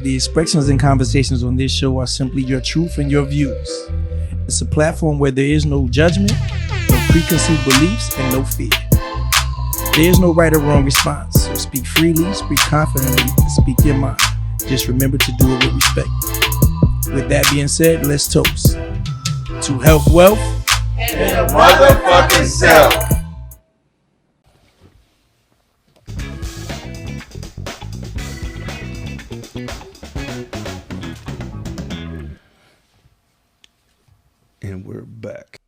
The expressions and conversations on this show are simply your truth and your views. It's a platform where there is no judgment, no preconceived beliefs, and no fear. There is no right or wrong response, so speak freely, speak confidently, and speak your mind. Just remember to do it with respect. With that being said, let's toast to health, wealth, and your motherfucking self. And we're back.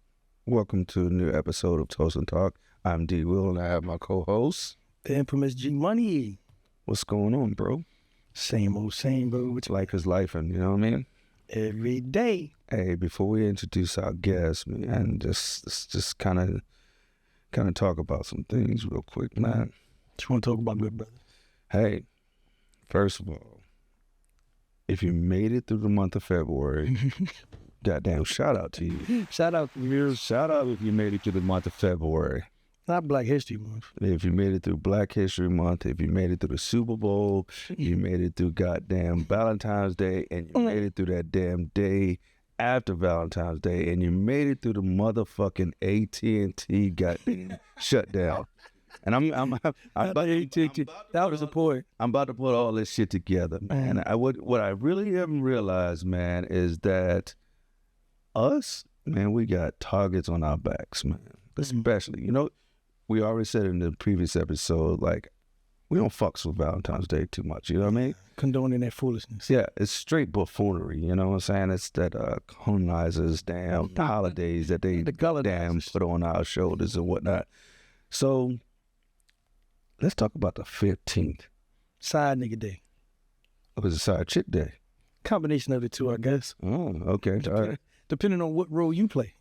Welcome to a new episode of Toast and Talk. I'm D. Will, and I have my co-host, the infamous G Money. What's going on, bro? Same old same, bro. Which life is life, and you know what I mean? Every day. Hey, before we introduce our guest, man, just kind of talk about some things real quick, man. Just want to talk about good brother. Hey, first of all, if you made it through the month of February, goddamn, shout out to you. Shout out to you. Shout out if you made it through the month of February. Not Black History Month. If you made it through Black History Month, if you made it through the Super Bowl, you made it through goddamn Valentine's Day, and you made it through that damn day after Valentine's Day, and you made it through the motherfucking AT&T goddamn shutdown. And I'm about to, that was the point. I'm about to put all this shit together, man. And what I really haven't realized, man, is that us, man, we got targets on our backs, man. Especially, you know, we already said in the previous episode, like, we don't fucks with Valentine's Day too much, you know what I mean? Condoning that foolishness. Yeah, it's straight buffoonery, you know what I'm saying? It's that colonizers, damn, the holidays that they damn put on our shoulders and whatnot. So, let's talk about the 15th. Side nigga day. It was a side chick day. Combination of the two, I guess. Oh, okay. All right. Depending on what role you play.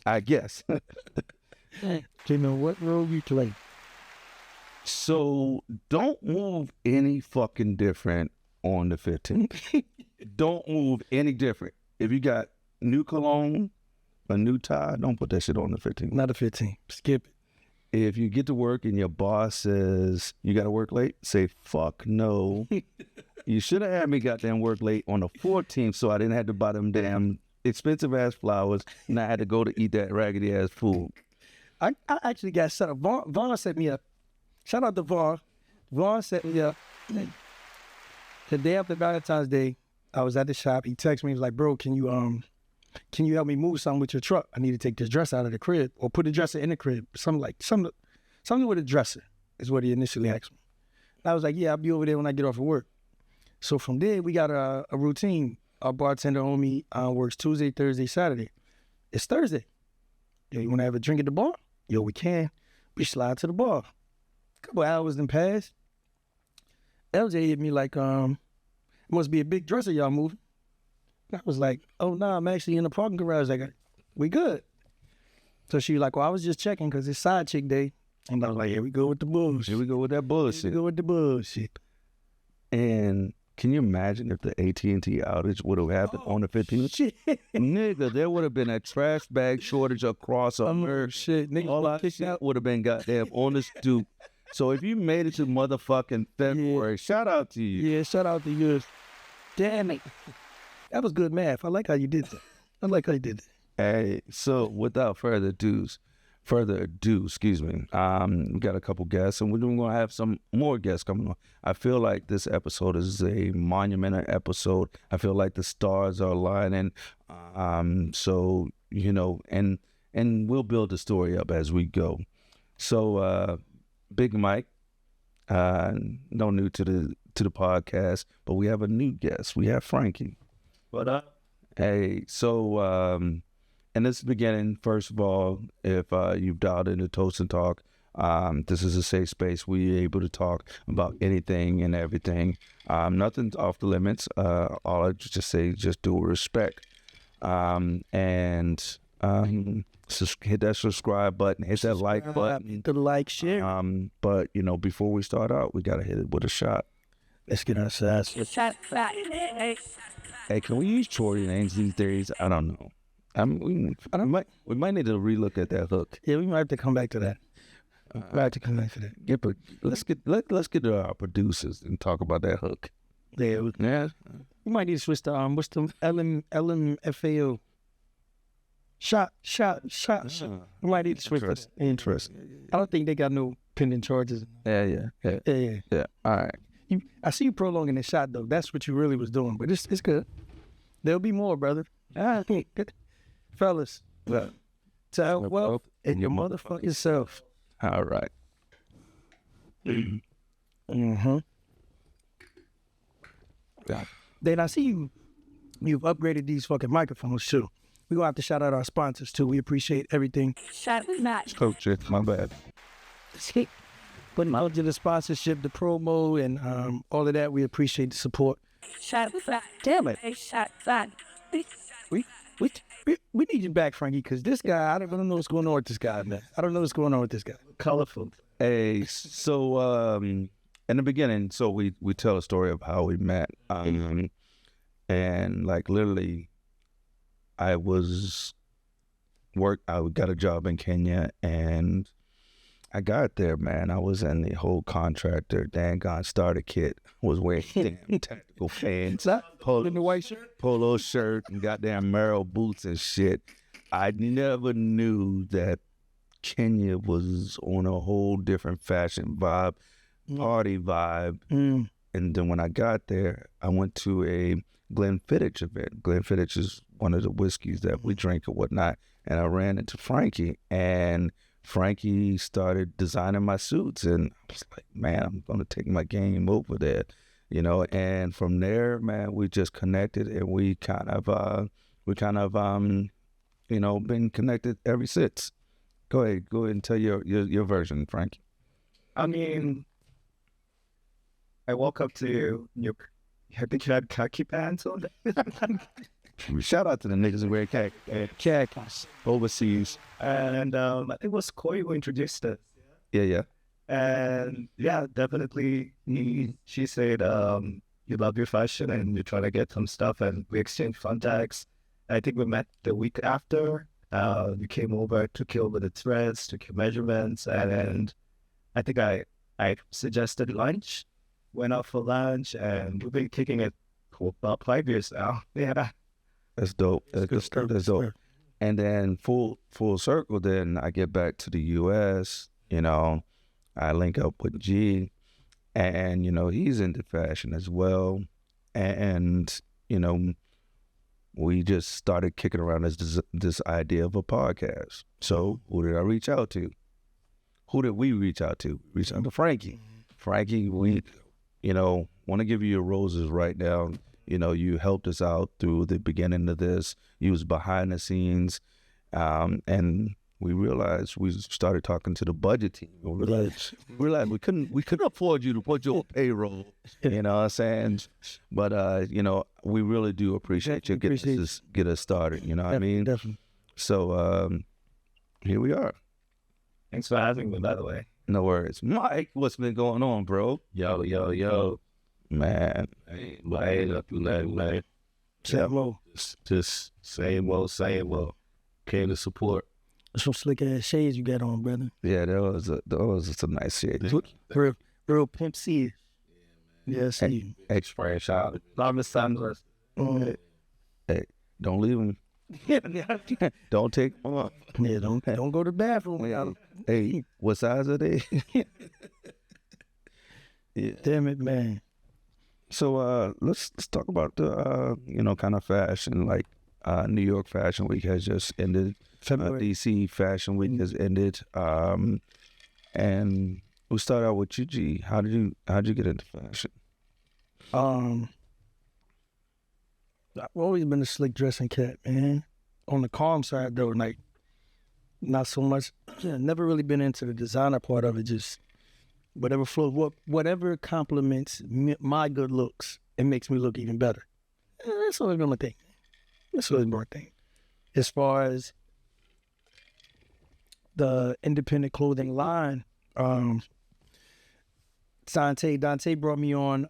I guess. Depending on what role you play. So don't move any fucking different on the 15th. Don't move any different. If you got new cologne, a new tie, don't put that shit on the 15th. Not the 15th. Skip it. If you get to work and your boss says you got to work late, say fuck no. You should have had me goddamn work late on the 14th so I didn't have to buy them damn expensive ass flowers and I had to go to eat that raggedy ass food. I actually got set up. Vaughn set me up. Shout out to Vaughn. Vaughn set me up. The day after Valentine's Day, I was at the shop. He texted me. He was like, bro, can you help me move something with your truck? I need to take this dresser out of the crib or put the dresser in the crib. Something with a dresser is what he initially asked me. And I was like, yeah, I'll be over there when I get off of work. So from there, we got a routine. Our bartender homie works Tuesday, Thursday, Saturday. It's Thursday. Yo, you want to have a drink at the bar? Yo, we can. We slide to the bar. A couple hours then passed. LJ hit me like, it must be a big dresser y'all moving. I was like, oh, no, I'm actually in the parking garage. Like, we good. So she was like, well, I was just checking because it's side chick day. And I was like, here we go with the bullshit. Here we go with that bullshit. Here we go with the bullshit. And can you imagine if the AT&T outage would have happened on the 15th? Shit. Nigga, there would have been a trash bag shortage across America. Shit, nigga. All that shit would have been goddamn on the stoop. So if you made it to motherfucking February, shout out to you. Yeah, shout out to you. Damn it. That was good math. I like how you did that. Hey, so without further ado, we got a couple guests, and we're going to have some more guests coming on. I feel like this episode is a monumental episode. I feel like the stars are aligning. So, you know, and we'll build the story up as we go. So, Big Mike, no new to the podcast, but we have a new guest. We have Frankie. What up? Hey, so and this is the beginning. First of all, if you've dialed into Toast and Talk, this is a safe space. We're able to talk about anything and everything. Nothing's off the limits. All I just say, just do it with respect. Just hit that subscribe button, hit that like button. The like, share. But, you know, before we start out, we got to hit it with a shot. Let's get our shots. Hey, can we use shorty names these days? I don't know. We might need to relook at that hook. Yeah, we might have to come back to that. Let's get to our producers and talk about that hook. Yeah. Yeah. You might need to switch the what's the LMFAO? Shot. You might need to switch it. Interesting. I don't think they got no pending charges. Yeah. Yeah. All right. I see you prolonging the shot though. That's what you really was doing, but it's good. There'll be more, brother. Ah, good. Fellas. Well, Tell wealth and your motherfucking self. all right. Mm-hmm. Yeah. Then I see you've upgraded these fucking microphones too. We're gonna have to shout out our sponsors too. We appreciate everything. Shout out. Coach, my bad. Putting out to the sponsorship, the promo, and all of that. We appreciate the support. Shout out. Damn it. Shout out. We need you back, Frankie, because this guy, I don't know what's going on with this guy, man. I don't know what's going on with this guy. Colorful. Hey, so in the beginning, so we tell a story of how we met, and like literally, I got a job in Kenya, and I got there, man. I was in the whole contractor dang starter kit. Was wearing damn tactical pants, In the white shirt. polo shirt, and goddamn Merrill boots and shit. I never knew that Kenya was on a whole different fashion vibe, party vibe. And then when I got there, I went to a Glenfiddich event. Glenfiddich is one of the whiskeys that we drink and whatnot. And I ran into Frankie, and Frankie started designing my suits. And I was like, man, I'm going to take my game over there, you know. And from there, man, we just connected, and we kind of, you know, been connected ever since. Go ahead and tell your version, Frankie. I mean, I walk up to you. I think you had khaki pants on. Shout out to the niggas who wear khakis overseas. And I think it was Koi who introduced us. Yeah. And yeah, definitely, she said, you love your fashion and you're trying to get some stuff, and we exchanged contacts. I think we met the week after. You came over, took you over the threads, took your measurements, and I think I suggested lunch, went out for lunch, and we've been kicking it for about 5 years now. Yeah. That's dope. That's dope. And then full circle, then I get back to the U.S., you know, I link up with G, and, you know, he's into fashion as well. And, you know, we just started kicking around this idea of a podcast. So who did I reach out to? Who did we reach out to? Reach out to Frankie. Frankie, we, you know, want to give you your roses right now. You know, you helped us out through the beginning of this. You was behind the scenes. And we realized, we started talking to the budget team. We realized we couldn't afford you to put your payroll. You know what I'm saying? But you know, we really do appreciate you get us started. You know what I mean? Definitely. So here we are. Thanks for having me, by the way. No worries, Mike. What's been going on, bro? Yo. Man, Man. Just same old. Came to support. Some slick ass shades you got on, brother. yeah, those are some nice shit. Real Pimp C. Yeah, see. Fresh out. Love sandals. Hey, don't leave them. Don't take them off. Yeah, don't go to the bathroom. Hey, what size are they? Yeah. Damn it, man. So let's talk about the you know, kind of fashion. Like New York Fashion Week has just ended. DC Fashion Week has ended. And we start out with you, G. How'd you get into fashion? I've always been a slick dressing cat, man. On the calm side though, like not so much. Never really been into the designer part of it. Just whatever flows, whatever complements my good looks, it makes me look even better. That's always been my thing. That's always been my thing. As far as the independent clothing line, Dante brought me on,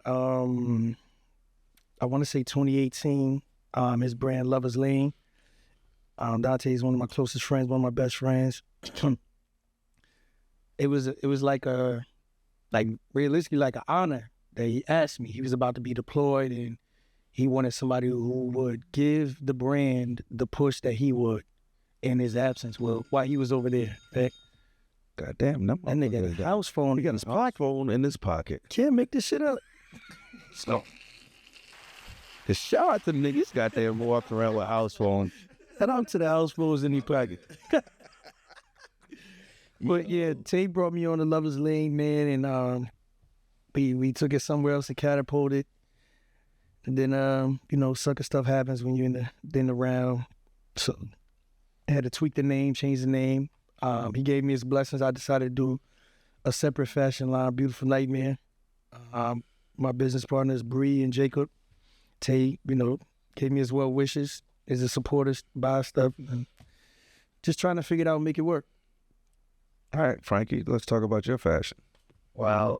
I want to say 2018, his brand Lover's Lane. Dante is one of my closest friends, one of my best friends. It was like realistically like an honor that he asked me. He was about to be deployed, and he wanted somebody who would give the brand the push that he would in his absence. Well, while he was over there, right? Goddamn, that And they got a house phone. He got his smartphone in his pocket. Can't make this shit up. So, the shout out to niggas got there walking around with house phones. Shout out to the house phones in his pocket. But yeah, Tay brought me on the Lover's Lane, man, and we took it somewhere else and catapulted. And then sucker stuff happens when you're in the round. So I had to tweak the name, change the name. He gave me his blessings. I decided to do a separate fashion line, Beautiful Nightmare. My business partners, Bree and Jacob. Tay, gave me his well wishes, as a supporter, buy stuff. And just trying to figure it out and make it work. All right, Frankie, let's talk about your fashion. Well,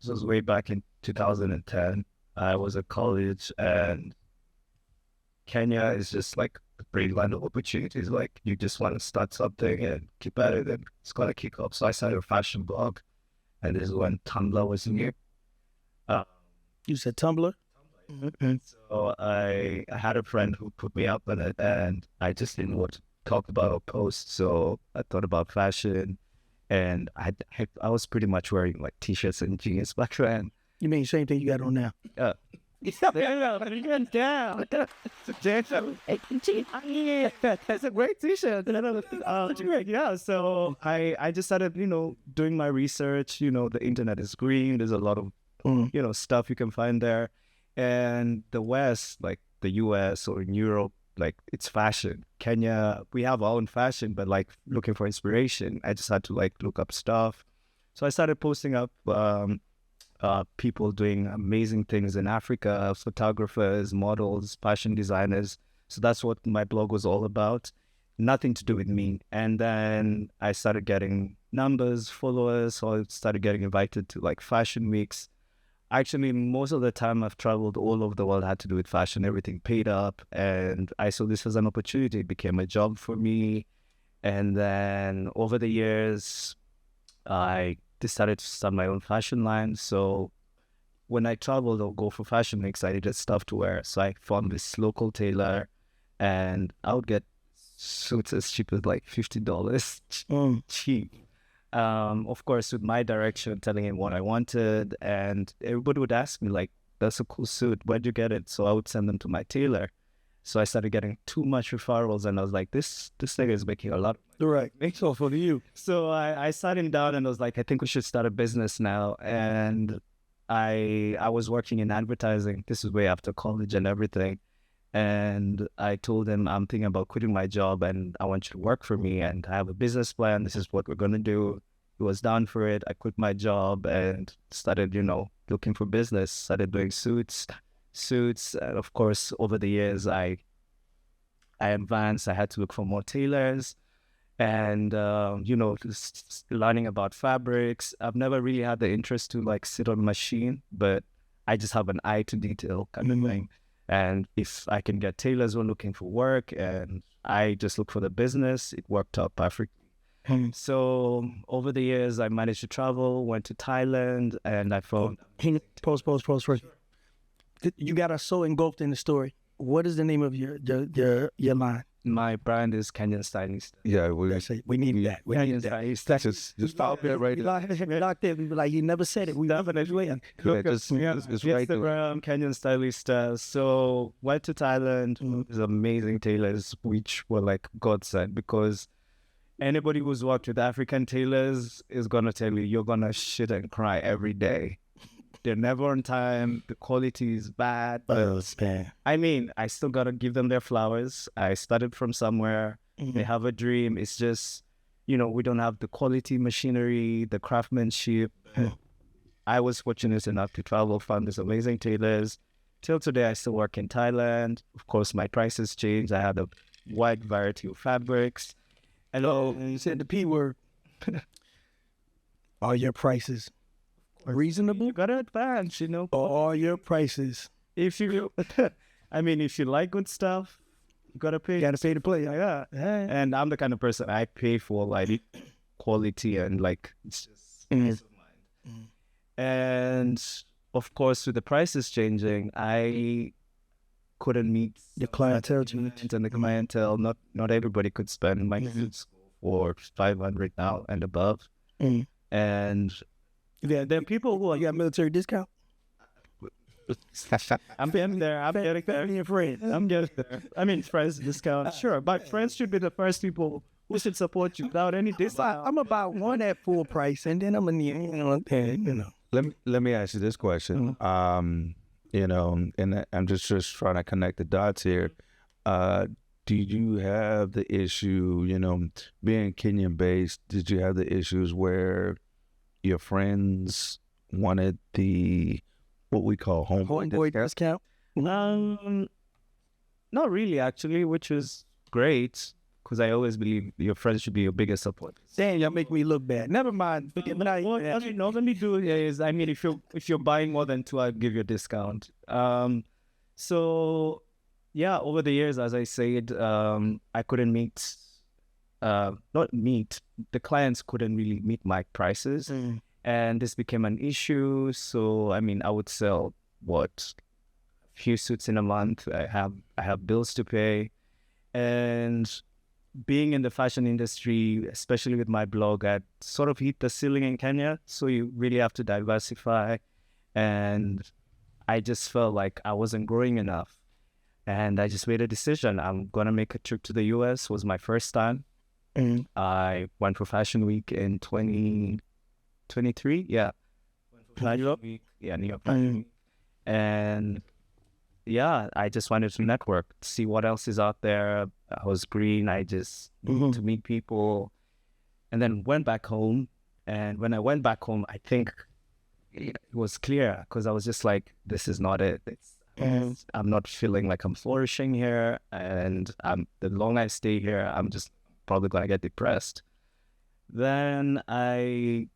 this was way back in 2010. I was at college, and Kenya is just like a great land of opportunities. Like, you just want to start something and keep at it, and it's going to kick up. So I started a fashion blog, and this is when Tumblr was new. You said Tumblr? Mm-hmm. So I had a friend who put me up on it, and I just didn't want to talk about or post. So I thought about fashion, and I was pretty much wearing like t-shirts and jeans back then. You mean same thing you got on now? That's a great t-shirt. Yeah, so I just started, doing my research. The internet is green. There's a lot of, stuff you can find there. And the West, like the US or in Europe, like it's fashion. Kenya, we have our own fashion, but like looking for inspiration, I just had to like look up stuff. So I started posting up people doing amazing things in Africa, photographers, models, fashion designers. So that's what my blog was all about. Nothing to do with me. And then I started getting numbers, followers. So I started getting invited to like fashion weeks. Actually, most of the time I've traveled all over the world, had to do with fashion, everything paid up. And I saw this as an opportunity. It became a job for me. And then over the years, I decided to start my own fashion line. So when I traveled or go for fashion weeks, I needed stuff to wear. So I found this local tailor, and I would get suits as cheap as like $50 cheap. Of course, with my direction, telling him what I wanted, and everybody would ask me like, "That's a cool suit. Where'd you get it?" So I would send them to my tailor. So I started getting too much referrals, and I was like, "This nigga is making a lot of money." Right, makes all for you. So I sat him down and I was like, "I think we should start a business now." And I was working in advertising. This is way after college and everything. And I told him, I'm thinking about quitting my job and I want you to work for me, and I have a business plan. This is what we're going to do. He was down for it. I quit my job and started, looking for business, started doing suits. And of course, over the years, I advanced. I had to look for more tailors and, just learning about fabrics. I've never really had the interest to like sit on a machine, but I just have an eye to detail kind of thing. And if I can get tailors who are looking for work and I just look for the business, it worked out perfectly. So over the years, I managed to travel, went to Thailand, and I found... Pause first. You got us so engulfed in the story. What is the name of your line? My brand is Kenyan Stylist. Yeah, we need that. We need that. Just stop it right there. Locked in. We be like, you never said it. We definitely. It's right there. Instagram, Kenyan Stylist. So went to Thailand. There's amazing tailors, which were like godsend, because anybody who's worked with African tailors is gonna tell you you're gonna shit and cry every day. They're never on time. The quality is bad. I mean, I still gotta give them their flowers. I started from somewhere. They have a dream. It's just, we don't have the quality machinery, the craftsmanship. I was fortunate enough to travel, found these amazing tailors. Till today, I still work in Thailand. Of course, my prices changed. I had a wide variety of fabrics. Hello, you said the P word. Are your prices reasonable? You gotta advance, Are your prices? If you like good stuff, you gotta pay. You gotta pay to play. Yeah. And I'm the kind of person, I pay for like quality and like it's just peace of mind. And of course, with the prices changing, I couldn't meet The clientele. and the clientele. Not everybody could spend my kids for 500 now and above. Mm. And Yeah, there are people who are, you got military discount. I'm getting there. I'm getting there. Family and friends. I'm getting there. I mean, friends discount, sure, but friends should be the first people who should support you without any discount. I'm about one at full price, and then I'm gonna need, you know. Let me ask you this question. You know, and I'm just trying to connect the dots here. Do you have the issue, you know, being Kenyan based, did you have the issues where your friends wanted the what we call homeboy discount? Not really, actually, which is great because I always believe your friends should be your biggest support. Damn, y'all make me look bad. Never mind. What I normally do is, I mean, if you're buying more than two, I'll give you a discount. So yeah, over the years, as I said, I couldn't the clients couldn't really meet my prices, and this became an issue. So I mean, I would sell a few suits in a month. I have bills to pay, and being in the fashion industry, especially with my blog, I sort of hit the ceiling in Kenya. So you really have to diversify. And I just felt like I wasn't growing enough. And I just made a decision. I'm going to make a trip to the US. It was my first time. I went for Fashion Week in 2023. Yeah. New York? Yeah, New York Fashion Week. And yeah, I just wanted to network, see what else is out there. I was green. I just needed to meet people, and then went back home. And when I went back home, I think it was clear because I was just like, this is not it. I'm not feeling like I'm flourishing here. And the longer I stay here, I'm just probably going to get depressed. Then a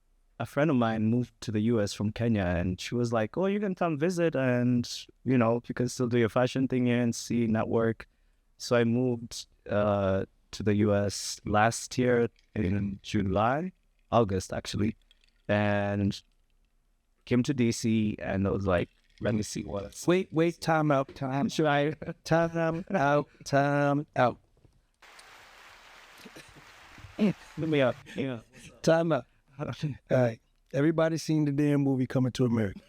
friend of mine moved to the US from Kenya, and she was like, oh, you can come visit and, you know, you can still do your fashion thing here and see, network. So I moved to the US last year in August actually, and came to DC, and I was like, let me see what. Wait, time out. Should I? Time out. Let me up. Yeah. Time out. All right. Everybody's seen the damn movie Coming to America.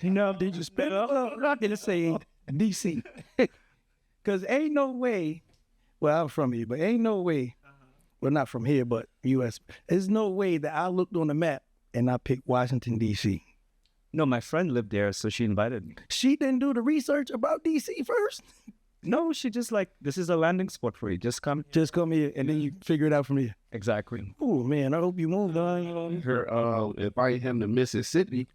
You know, Did you spend it? I'm not going to say DC. Because ain't no way, well, I'm from here, but ain't no way, well, not from here, but U.S. There's no way that I looked on the map and I picked Washington, D.C. No, my friend lived there, so she invited me. She didn't do the research about D.C. first? No, she just like, this is a landing spot for you. Just come. Just come here, and then you figure it out from here. Exactly. Oh, man, I hope you moved on. Invite him to Mississippi.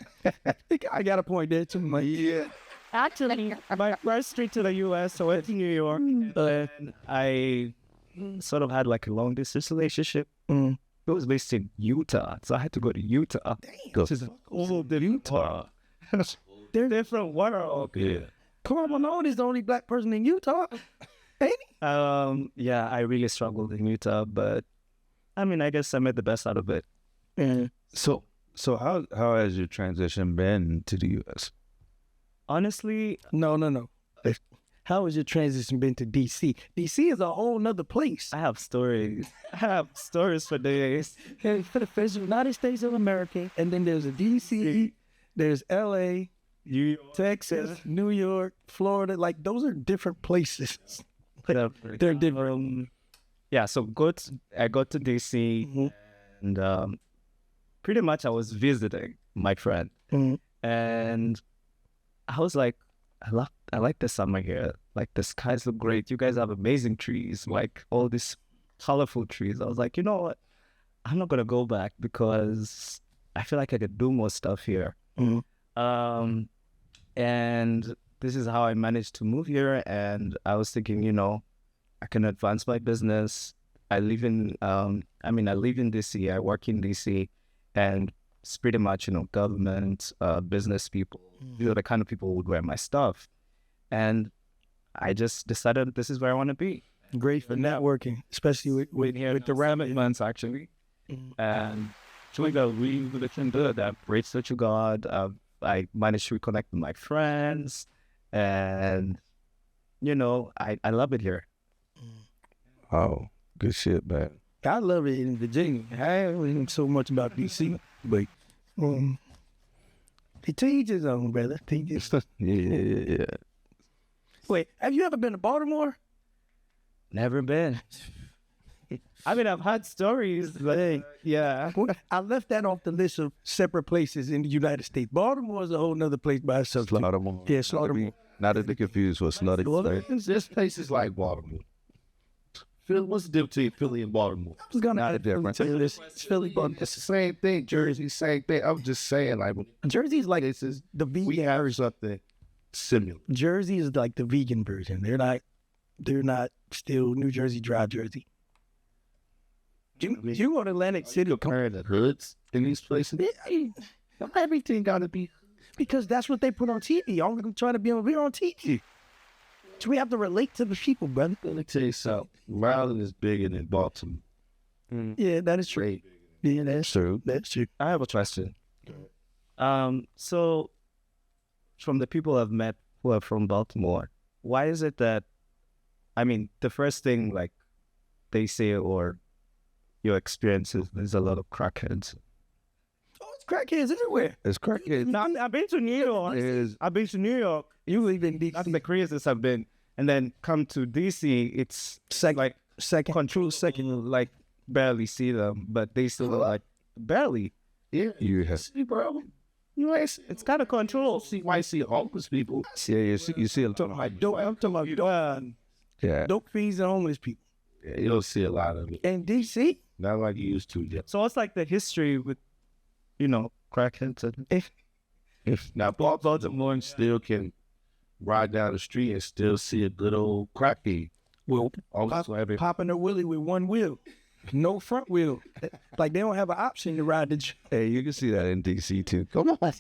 I got a point there, too. Yeah. Actually, My first trip to the U.S., so I went to New York, and I sort of had like a long distance relationship. It was based in Utah, so I had to go to Utah. Which is Utah. They're different world. Yeah. Carmelo is the only black person in Utah. Ain't he? Yeah, I really struggled in Utah, but I mean, I guess I made the best out of it. So how has your transition been to the U.S.? Honestly, No. How has your transition been to D.C.? D.C. is a whole nother place. I have stories. I have stories for days. There's the United States of America, and then there's a D.C., there's L.A., New York, Texas, New York, Florida. Like, those are different places. They're different. Yeah, so I got to DC, and pretty much I was visiting my friend, and I was like, I like the summer here. Like, the skies look great. You guys have amazing trees, like all these colorful trees. I was like, you know what? I'm not gonna go back because I feel like I could do more stuff here. And this is how I managed to move here. And I was thinking, you know, I can advance my business. I live in DC. I work in DC, and it's pretty much, you know, government, business people. These are the kind of people who would wear my stuff. And I just decided this is where I want to be. Great for networking, especially with the rabbit months, actually. And So we got really good. I'm grateful to God. I managed to reconnect with my friends, and I love it here. Oh, good shit, man. I love it in Virginia. I ain't so much about DC, but to each his own, brother. To each his- Yeah. Wait, have you ever been to Baltimore? Never been. I mean, I've had stories, but yeah. I left that off the list of separate places in the United States. Baltimore is a whole nother place by itself. too. Slaughtermore. Yeah, Slaughtermore. Not to be confused with Slaughtermore. There's places like Baltimore. Phil, what's the difference between Philly and Baltimore? I was gonna Not a ask Philly difference. tell you this. It's Philly, but It's the same thing. Jersey, same thing. I'm just saying, like, Jersey's like this is the we vegan. have something similar. Jersey is like the vegan version. They're not still New Jersey dry Jersey. You go to Atlantic City, Comparing the hoods in these places, everything got to be. because that's what they put on TV. I'm trying to be on TV. So we have to relate to the people, brother. Let me tell you something. Maryland is bigger than Baltimore. Yeah, that is true. Yeah, that's True. That's true. I have a question. So from the people I've met who are from Baltimore, why is it that, I mean, the first thing like they say or your experiences, there's a lot of crackheads. Oh, it's crackheads everywhere. It's crackhead. No, I've been to New York. I've been to New York. You live in DC. That's the craziest I've been. And then come to DC, it's like Second. control second, like barely see them, but they still like barely. Yeah. You have. See, bro. You ain't see, It's kind of control. see why see homeless people. Yeah, you see a I'm talking about dope, Yeah. dope fiends and homeless people. Yeah, you don't see a lot of it. In DC, Not like you used to. Yeah. So what's like the history with, crackheads? Now, Baltimore still can ride down the street and still see a good old crackhead. well, Almost every popping a wheelie with one wheel, no front wheel. Like they don't have an option to ride the. Hey, you can see that in DC too. Come on.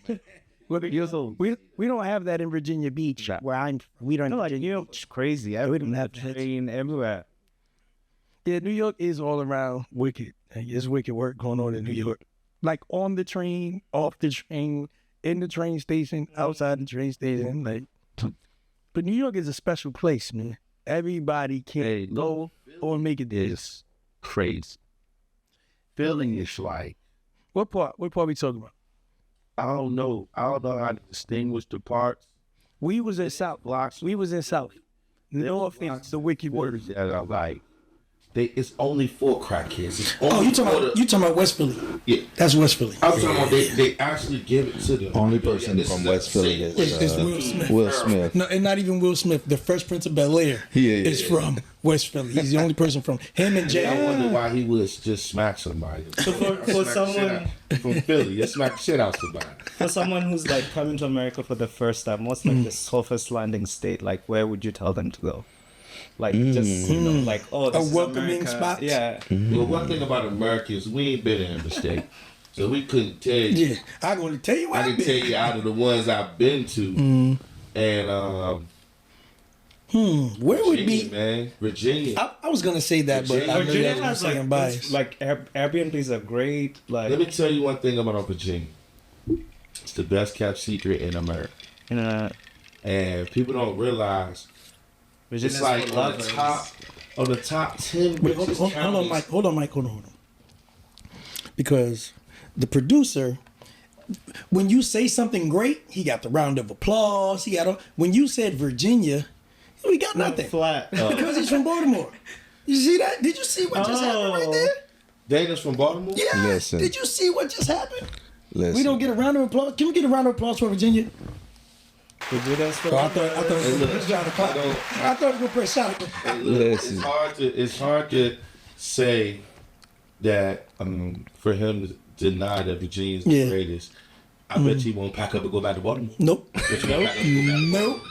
We don't have that in Virginia Beach where I'm. We don't. Like New York's crazy. We don't have that. Train everywhere. Yeah, New York is all around wicked. There's wicked work going on in New York. Like on the train, off the train, in the train station, outside the train station. Like, but New York is a special place, man. Everybody can go or make it there. is crazy. Feeling is like, What part? What part we talking about? I don't know how to distinguish the parts. We was in South. Blocks. We was in South. North is the wicked word. Words that are like, it's only for crackheads. It's Oh, only you talking about West Philly? Yeah. That's West Philly. I'm talking about they actually give it to them. Only person from West Philly is It's Will Smith. Will Smith. No, and not even Will Smith. The Fresh Prince of Bel-Air is from West Philly. He's the only person from him and Jay. I wonder why he would just smack somebody. So for someone From Philly, just smack the shit out somebody. for someone who's like coming to America for the first time, what's like the softest landing state? Like where would you tell them to go? Like just like this is welcoming America. spot? Yeah. Well, one thing about America is we ain't been in every state, so we couldn't tell you. Yeah, I'm going to tell you what I can tell you out of the ones I've been to, and Where would Virginia, be? man, Virginia. I was going to say that, but I know Virginia that was has saying bias. Airbnbs are great. Like Let me tell you one thing about Virginia. It's the best kept secret in America, and people don't realize it's like on the top 10. Wait, hold on, Mike. Hold on. Because the producer, when you say something great, he got the round of applause. When you said Virginia, we got nothing. flat. Because he's from Baltimore. You see that? Did you see what just happened right there? Dana's from Baltimore. Yeah. Listen. Did you see what just happened? Listen. We don't get a round of applause. Can we get a round of applause for Virginia? Virginia's Oh, I thought it was going to press shot. I thought it was going to press shot. Listen. It's hard to say that for him to deny that Virginia's the greatest. I bet he won't pack up and go back to Baltimore. Nope. Bet you won't pack up and go back. Nope.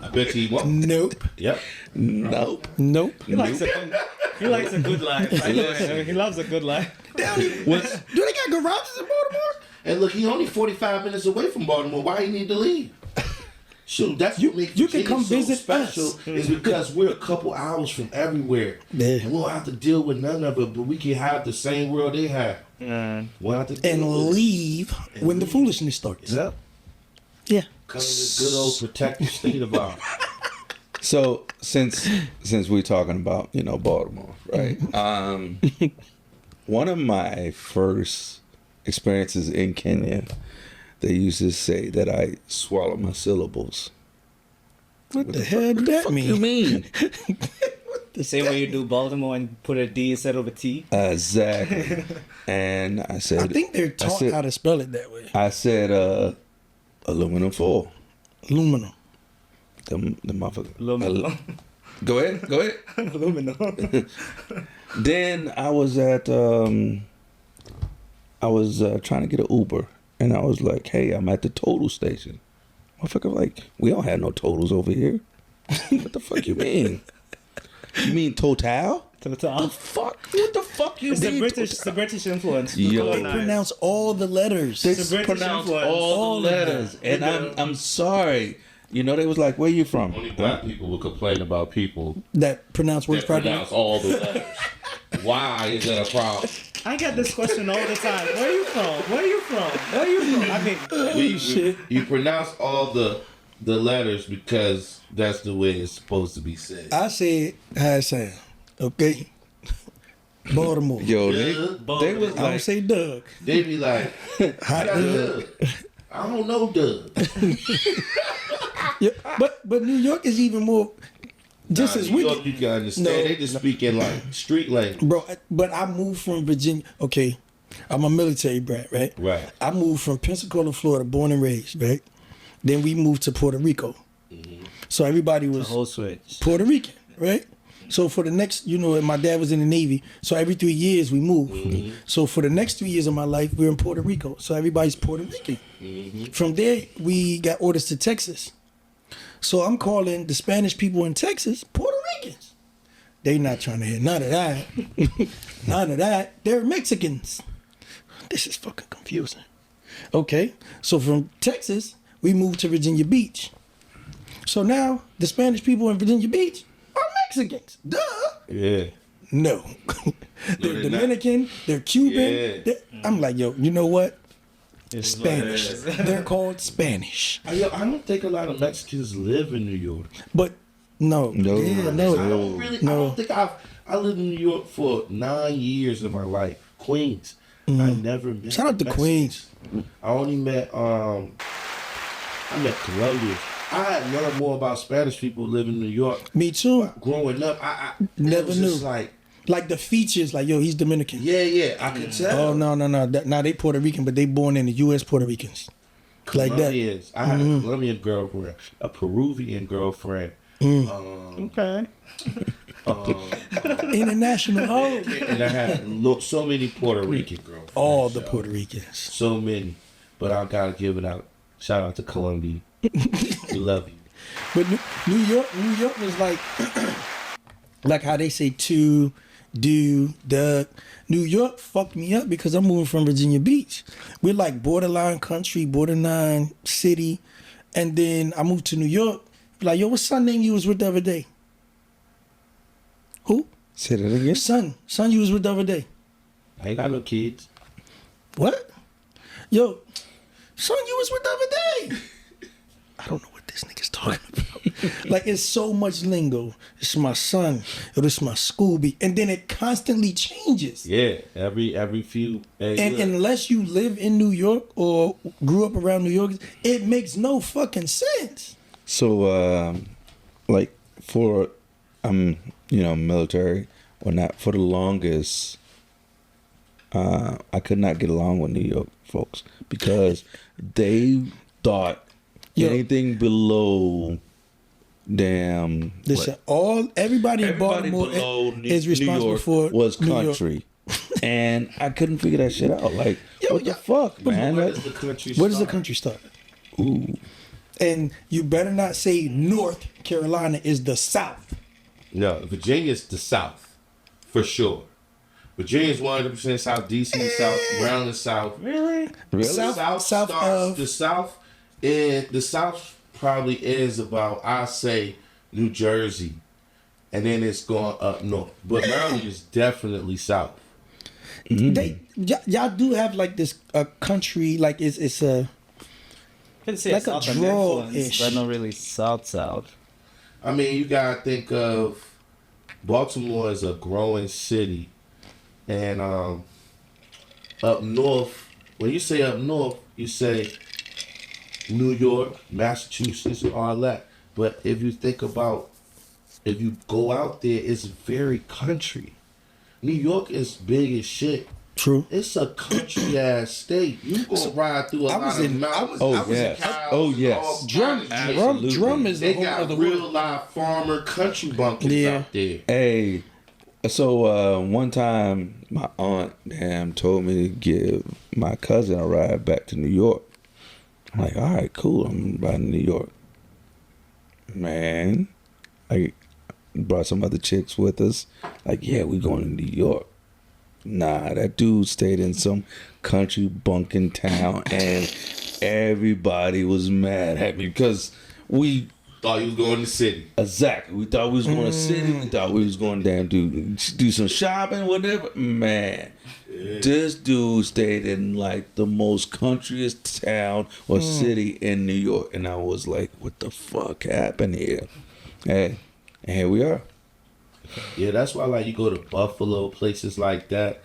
I bet he won't. Nope. Yep. Nope. Nope. He likes a good life. He loves a good life. Do they got garages in Baltimore? And look, he only 45 minutes away from Baltimore. Why he need to leave? Shoot, that's You- what makes you can Virginia come so visit special us. is because we're a couple hours from everywhere. Yeah. And we don't have to deal with none of it, but we can have the same world they have. We don't have to deal And with it. leave when the foolishness starts. Yep. Yeah. Come in this good old protective state of ours. So since we're talking about Baltimore, right? One of my first experiences in Kenya, they used to say that I swallow my syllables. What the hell did that What you mean? mean? The same way you do Baltimore and put a D instead of a T. Exactly. And I said, I think they're taught said- how to spell it that way. I said, aluminum foil. Aluminum. The motherfucker. Aluminum. Go ahead. Aluminum. Then I was at trying to get an Uber, and I was like, "Hey, I'm at the total station." Motherfucker, like, we don't have no totals over here. What the fuck you mean? You mean Total? Total. Fuck. What the fuck you It's mean? the British influence. Yo. They pronounce all the letters. They It's a British pronounce influence. all the letters, and I'm sorry. They was like, "Where you from?" Only black people will complain about people That pronounce words that properly. pronounce all the letters. Why is that a problem? I get this question all the time. Where you from? Where you from? Where you from? I mean, You pronounce all the letters because that's the way it's supposed to be said. I said how it sound. Okay. Baltimore. Yo, Yeah. they was I don't like, say Doug. They be like, Hot "Doug." Doug. I don't know Doug. Yeah, but New York is even more just as New wicked. York, you can understand. No. They just speak in like street language. Bro, but I moved from Virginia. Okay, I'm a military brat, right? Right. I moved from Pensacola, Florida, born and raised, right? Then we moved to Puerto Rico. So everybody was whole switch. Puerto Rican, right? So for the next, my dad was in the Navy. So every 3 years we moved. So for the next 3 years of my life, we were in Puerto Rico. So everybody's Puerto Rican. From there, we got orders to Texas. So I'm calling the Spanish people in Texas Puerto Ricans. They not trying to hear none of that. None of that. They're Mexicans. This is fucking confusing. Okay, so from Texas, we moved to Virginia Beach. So now the Spanish people in Virginia Beach are Mexicans. Duh. Yeah. No. They're they're Dominican, they're Cuban. Yeah. I'm like, yo, you know what? It's Spanish. They're called Spanish. I don't think a lot of Mexicans live in New York. But no. No. Yeah, I no. don't really. I don't think I lived in New York for 9 years of my life. Queens. I never met. Shout out to Mexicans. Queens. I only met. I met Colombians. I had learned more about Spanish people living in New York. Me too. Growing up, I Never it was just knew. like, Like the features, like, yo, he's Dominican. yeah, I could tell. Oh, no. Now they Puerto Rican, but they born in the U.S. Puerto Ricans. Like that. Colombians. I had a Colombian girlfriend, a Peruvian girlfriend. okay. International. Oh. And I had so many Puerto Rican girlfriends. All the yo. Puerto Ricans. So many. But I gotta give it out. Shout out to Colombia. We love you. But New York was like, like how they say to, do, duck. New York fucked me up because I'm moving from Virginia Beach. We're like borderline country, borderline city. And then I moved to New York. Like, yo, what son name you was with the other day? Who? Say that again. Son you was with the other day. I ain't got no kids. What? Yo, son you was with the other day. I don't know what this nigga's talking about. Like, it's so much lingo. It's my son. Yo, this is my Scooby. And then it constantly changes. Yeah, every few. Hey, And look, unless you live in New York or grew up around New York, it makes no fucking sense. So, like for military or not, for the longest, I could not get along with New York folks because they thought Yo. anything below damn Listen, everybody in Baltimore below is responsible New York for was New York. country. And I couldn't figure that shit out. Like, what the fuck, man? where does the country Where does the start? country start? Ooh. And you better not say North Carolina is the South. No, Virginia's the South, for sure. Virginia's 100% South. DC South. Around the South. Really? Really? South South south starts, of the South. And the South probably ends about, I say, New Jersey, and then it's going up north. But Maryland is definitely south. Y'all do have like this country, like it's a Can say like a Southern draw-ish. influence, but not really South. I mean, you gotta think of Baltimore as a growing city, and up north. When you say up north, you say New York, Massachusetts, and all that. But if you think about, if you go out there, it's very country. New York is big as shit. true. It's a country ass state. You gonna ride through a I lot was of in- mountains. Oh, I was in yes. cows Oh, and yes. all Drum, kinds of shit. Absolutely. drum is They the whole got other real world. live farmer country bunkers Yeah. out there. Hey, so one time my aunt told me to give my cousin a ride back to New York. I'm like, all right, cool. I'm riding to New York. Man, I brought some other chicks with us. Like, yeah, we going to New York. Nah, that dude stayed in some country bunking town, and everybody was mad at me because we Thought you was going to the city. exactly we thought we was going to city. We thought we was going down do some shopping, whatever. Man, this dude stayed in like the most countryest town or city in New York, and I was like, "What the fuck happened here?" Hey, and here we are. Yeah, that's why like you go to Buffalo, places like that.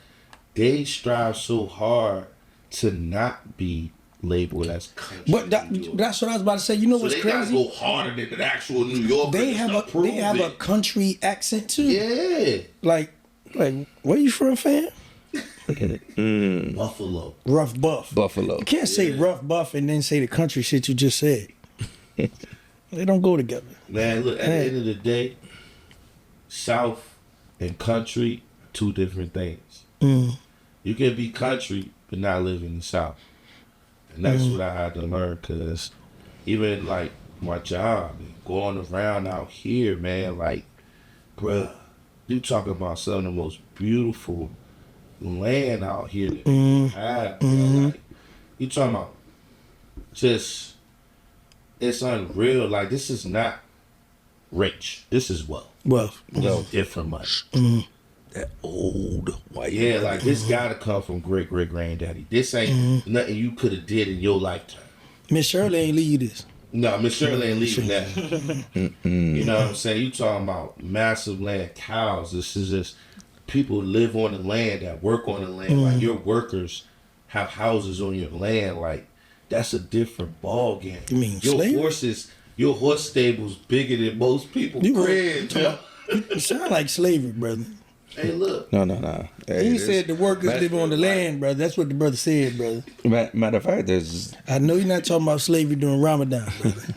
They strive so hard to not be labeled as country. But New York. that's what I was about to say. You know So what's they gotta crazy? go harder than the actual New York. They have a country accent too. Yeah, Like where you from, fam? Buffalo. Rough Buff. Buffalo. You can't say rough buff and then say the country shit you just said. They don't go together. Man, look, at the end of the day, South and country, two different things. You can be country but not live in the South. And that's what I had to learn, because even like my job and going around out here, man, like, bruh, you talking about some of the most beautiful land out here that we have. Bruh. Like, you talking about just, it's unreal. Like, this is not rich. This is wealth. Well, Different money. That old white. Yeah, like this gotta come from great granddaddy. This ain't nothing you could have did in your lifetime. Miss Shirley ain't leave you this. No, Miss Shirley ain't leaving that. You know what I'm saying? You talking about massive land, cows. This is just people live on the land, that work on the land. Like your workers have houses on your land. Like that's a different ball game. You mean your slavery? horses, your horse stable's bigger than most people. You cribs. You sound like slavery, brother. Hey, look. No. Hey, He this- said the workers live on the land, brother. That's what the brother said, brother. Matter of fact, there's I know you're not talking about slavery during Ramadan, brother.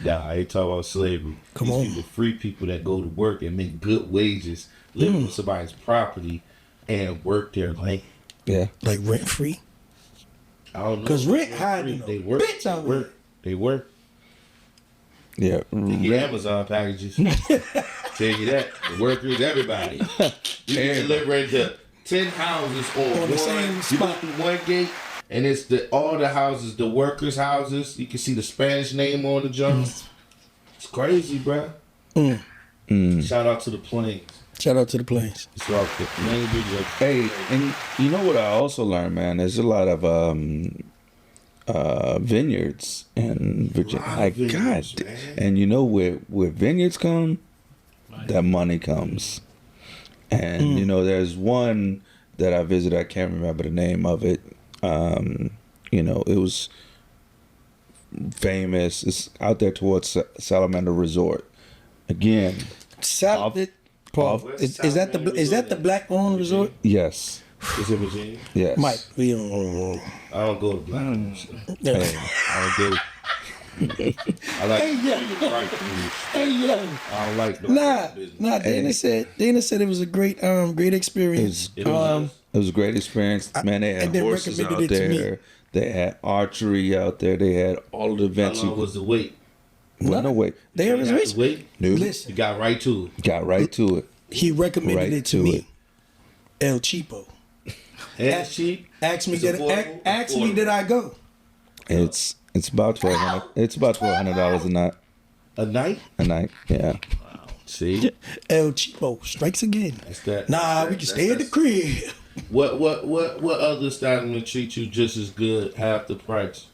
Nah, I ain't talking about slavery. Come These on. people, free people that go to work and make good wages, live on somebody's property, and work their land. yeah. Like rent free. I don't know. 'Cause rent high than a They work. bitch out They work. They work. Yeah. They get Amazon packages. Tell you that. The workers, everybody. You can deliver into 10 houses on the one. same You go spot. through one gate, and it's all the houses, the workers' houses. You can see the Spanish name on the jump. It's crazy, bruh. Shout out to the planes. Shout out to the planes. It's all the plane bridge. Hey, and you know what I also learned, man? There's a lot of vineyards in Virginia. Lot of Like, vineyards, God, man. and you know where vineyards come, that money comes. And you know, there's one that I visited. I can't remember the name of it. You know, it was famous. It's out there towards Salamander Resort. Again, Paul, is that the black owned resort? yes, Is it Virginia? yes. Mike, we don't. I don't go to black. Hey, I don't do it. I like right food. Hey yo. I don't like Nah, business. Dana said it was a great experience. It was it was a great experience, man. They had and they horses recommended out it to me. there. They had archery out there. They had all of the How events. long was the wait? No wait. They have You his had to reason. wait. No. You Listen, got right to it. Got right to it. he recommended Right it to to me. it. El Cheapo. And cheap. Asked me It's that affordable. asked me did I go? It's It's about $1,200. It's about $1,200 a night. A night? A night, yeah. See, El Cheapo strikes again. that's that. Nah, we can stay at the crib. What other establishment treat you just as good, half the price?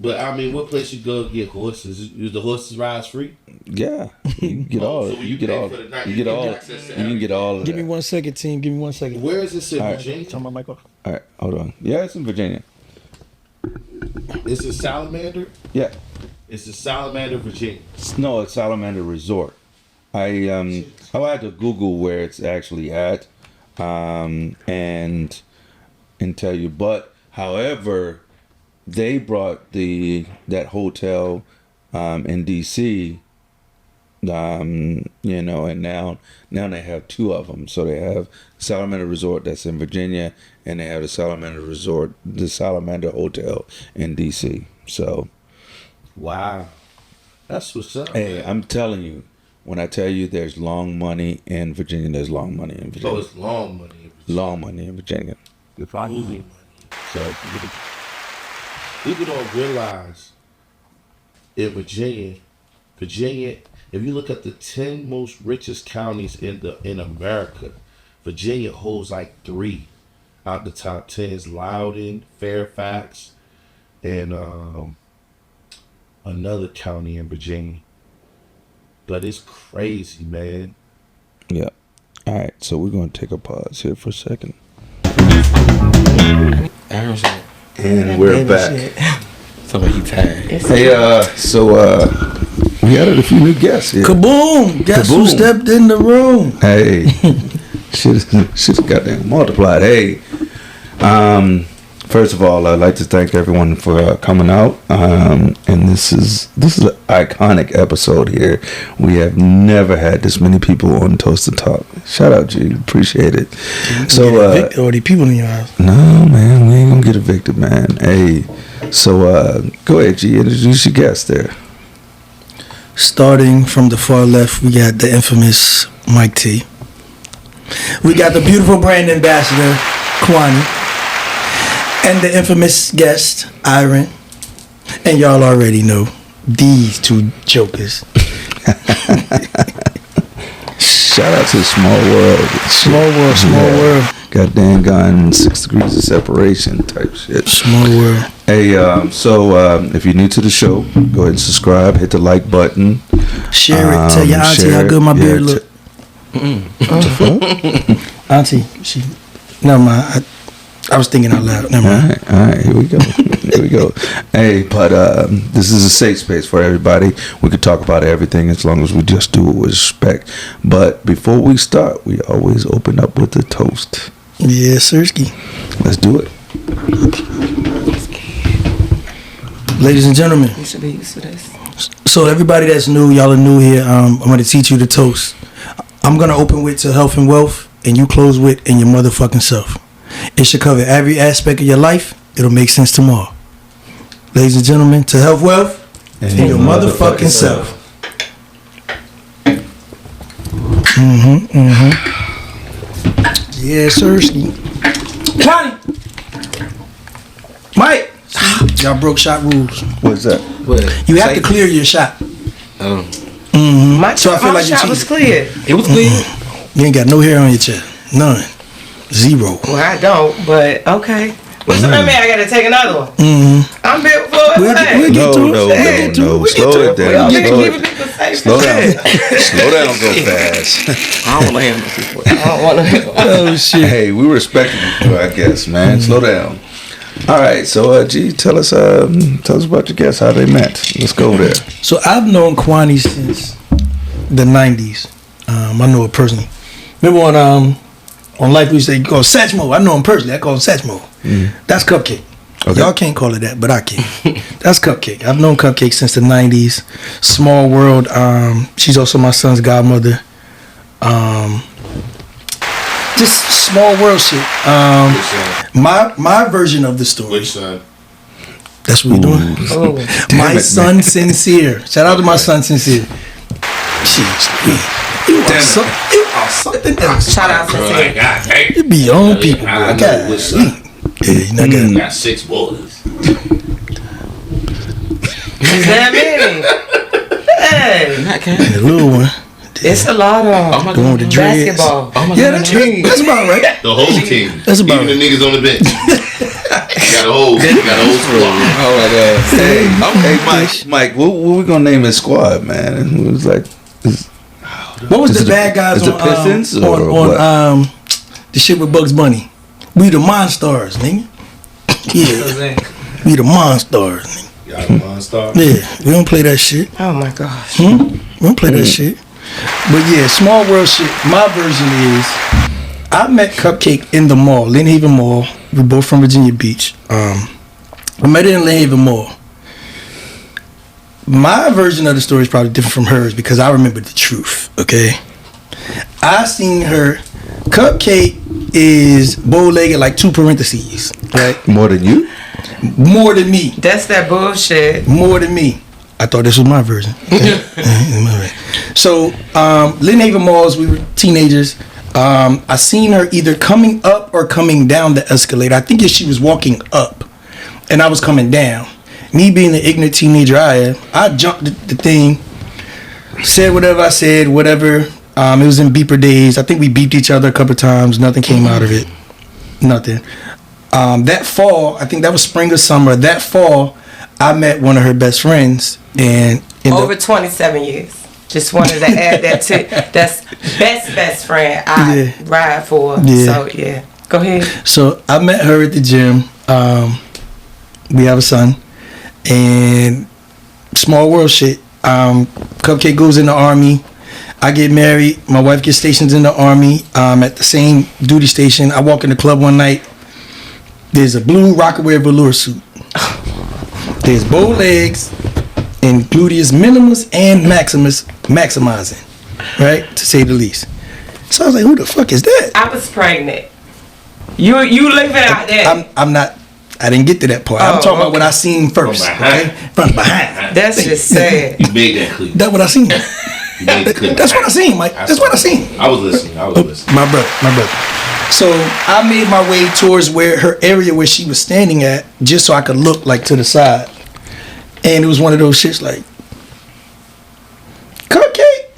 But I mean, what place you go get horses? Is the horses rides free? Yeah, you get all. So when You get pay all. for the night, You get all. access to You can get all of Give me that. 1 second, team. Give me 1 second. Where is this in All right. Virginia? Turn my mic off. All right, hold on. Yeah, it's in Virginia. It's a Salamander. Yeah, It's a Salamander, Virginia. no, it's Salamander Resort. I had to Google where it's actually at, and tell you. But however, they brought that hotel in DC. And now they have two of them. So they have Salamander Resort that's in Virginia, and they have the Salamander Resort, the Salamander Hotel in DC. So, Wow, that's what's up. hey, I'm telling you, when I tell you there's long money in Virginia, there's long money in So Virginia. it's long money. Long money in Virginia. Movie money. So people don't realize in Virginia, if you look at the 10 most richest counties in America, Virginia holds like 3 out the top 10. It's Loudoun, Fairfax, and another county in Virginia. But it's crazy, man. Yeah. All right, so we're going to take a pause here for a second. And we're back. Somebody tired. Hey, we added a few new guests here. Kaboom! Guess who Kaboom. stepped in the room? Hey, shit's goddamn multiplied. Hey, first of all, I'd like to thank everyone for coming out. And this is an iconic episode here. We have never had this many people on Toast and Talk. Shout out, G. Appreciate it. So, all the people in your house. no, man, we ain't gonna get evicted, man. Hey, so go ahead, G. Introduce your guest there. Starting from the far left, we got the infamous Mike T. We got the beautiful brand ambassador, Kwani. And the infamous guest, Iron. And y'all already know these two jokers. Shout out to Small World. Small world. Goddamn gone 6 degrees of separation type shit. Small world. Hey, if you're new to the show, go ahead and subscribe, hit the like button. Share it. Tell your auntie share how it. good my Yeah, beard look. Auntie, never mind. I was thinking out loud. Never mind. All right, here we go. Hey, but this is a safe space for everybody. We could talk about everything as long as we just do it with respect. But before we start, we always open up with a toast. Yes, Sirski. Let's do it. Ladies and gentlemen. You should be used to this. So everybody that's new, y'all are new here. I'm going to teach you the toast. I'm going to open with to health and wealth, and you close with in your motherfucking self. It should cover every aspect of your life. It'll make sense tomorrow. Ladies and gentlemen, to health, wealth, and your motherfucking self. Yeah, Sirski. Connie! Mike! Y'all broke shot rules. What's that? You have to clear your shot. My, So I feel my like you shot was cheated. clear. It was clear. You ain't got no hair on your chest. None. Zero. Well, I don't, but okay. What's that mean? I gotta take another one. I'm built for it. We'll Hey. get No, to it. no, We'll get to no. it. Slow it down. You can Slow keep it. it people safe. Slow down. Slow down. Go fast. I don't want to handle people. I don't want to. Oh, shit. Hey, we respect you, I guess, man. Slow down. All right, so G, tell us about your guests, how they met. Let's go there. So I've known Kwani since the 90s. I know her personally. Remember on Life we used to say, call Satchmo. I know him personally. I call him Satchmo. That's Cupcake. Okay. Y'all can't call it that, but I can. That's Cupcake. I've known Cupcake since the 90s. Small world. She's also my son's godmother. Just small world shit. My version of the story. Which son? That's what we're doing. My son Sincere. Shout out to my son Sincere. Jeez, you are something else. Shout out to Like, God dang. You be your own people, I boy. know which son. Yeah, you not good. Got 6 boys. Is that many? Hey, And the little one. it's a lot of The one with the dreads. basketball. Yeah, that's about right. The whole team. That's about Even right. the niggas on the bench. You got a whole squad. Oh my God. Hey, Mike, what we gonna name his squad, man? It was like, What was Is the it bad guys is it on Pistons or on what? the shit with Bugs Bunny? We the Monstars, nigga. Yeah, we the Monstars, nigga. Y'all the Monstars. Yeah, we don't play that shit. Oh my gosh. We don't play that shit. But yeah, small world shit. My version is I met Cupcake in the mall, Lynn Haven Mall. We're both from Virginia Beach. I met her in Lynn Haven Mall. My version of the story is probably different from hers because I remember the truth, okay? I seen her. Cupcake is bow-legged like 2 parentheses, right? more than you? More than me. That's that bullshit. More than me. I thought this was my version. Okay. So, Lynn Haven Malls, we were teenagers. I seen her either coming up or coming down the escalator. I think she was walking up, and I was coming down. Me being the ignorant teenager I am, I jumped the thing, said whatever I said, whatever. It was in beeper days. I think we beeped each other a couple of times. Nothing came out of it. Nothing. That fall, I think that was spring or summer. That fall, I met one of her best friends, and Over 27 years. Just wanted to add that to that's best friend I ride for. Yeah. So yeah, go ahead. So I met her at the gym. We have a son, and small world shit. Cupcake goes in the army. I get married. My wife gets stationed in the army. At the same duty station, I walk in the club one night. There's a blue Rockaway velour suit. There's bow legs and gluteus minimus and maximus maximizing, right, to say the least. So I was like, who the fuck is that? I was pregnant. You living out there. I'm not. I didn't get to that part. I'm talking about what I seen first. behind. Okay? From behind. That's just sad. You made that clear. That's what I seen. You made it clear. That's what I seen, Mike. That's what I seen. I was listening. My brother. So I made my way towards where her area where she was standing at, just so I could look like to the side. And it was one of those shits like, Cupcake,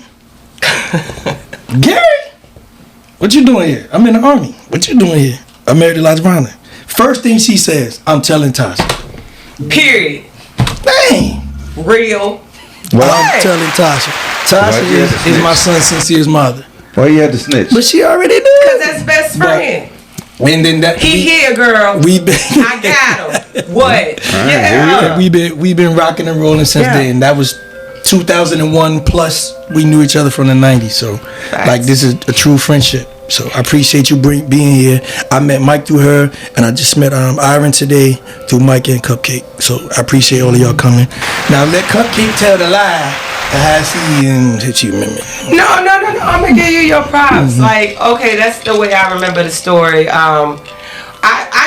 Gary, what you doing here? I'm in the army. What you doing here? I'm married to Liza Brown. First thing she says, I'm telling Tasha. Period. Dang. Real. I'm telling Tasha. Tasha is my son Sincere's mother. Why you had to snitch? But she already Cause knew. that's best friend. And then that He here, girl. we been I got him. What? Yeah. we've been rocking and rolling since Yeah. then. That was 2001 plus. We knew each other from the 90s. So like this is a true friendship. So I appreciate you being here. I met Mike through her, and I just met Iron today through Mike and Cupcake. So I appreciate all of y'all coming. Now let Cupcake tell the lie. How she hit you, remember? No. I'm gonna give you your props. Like, okay, that's the way I remember the story. I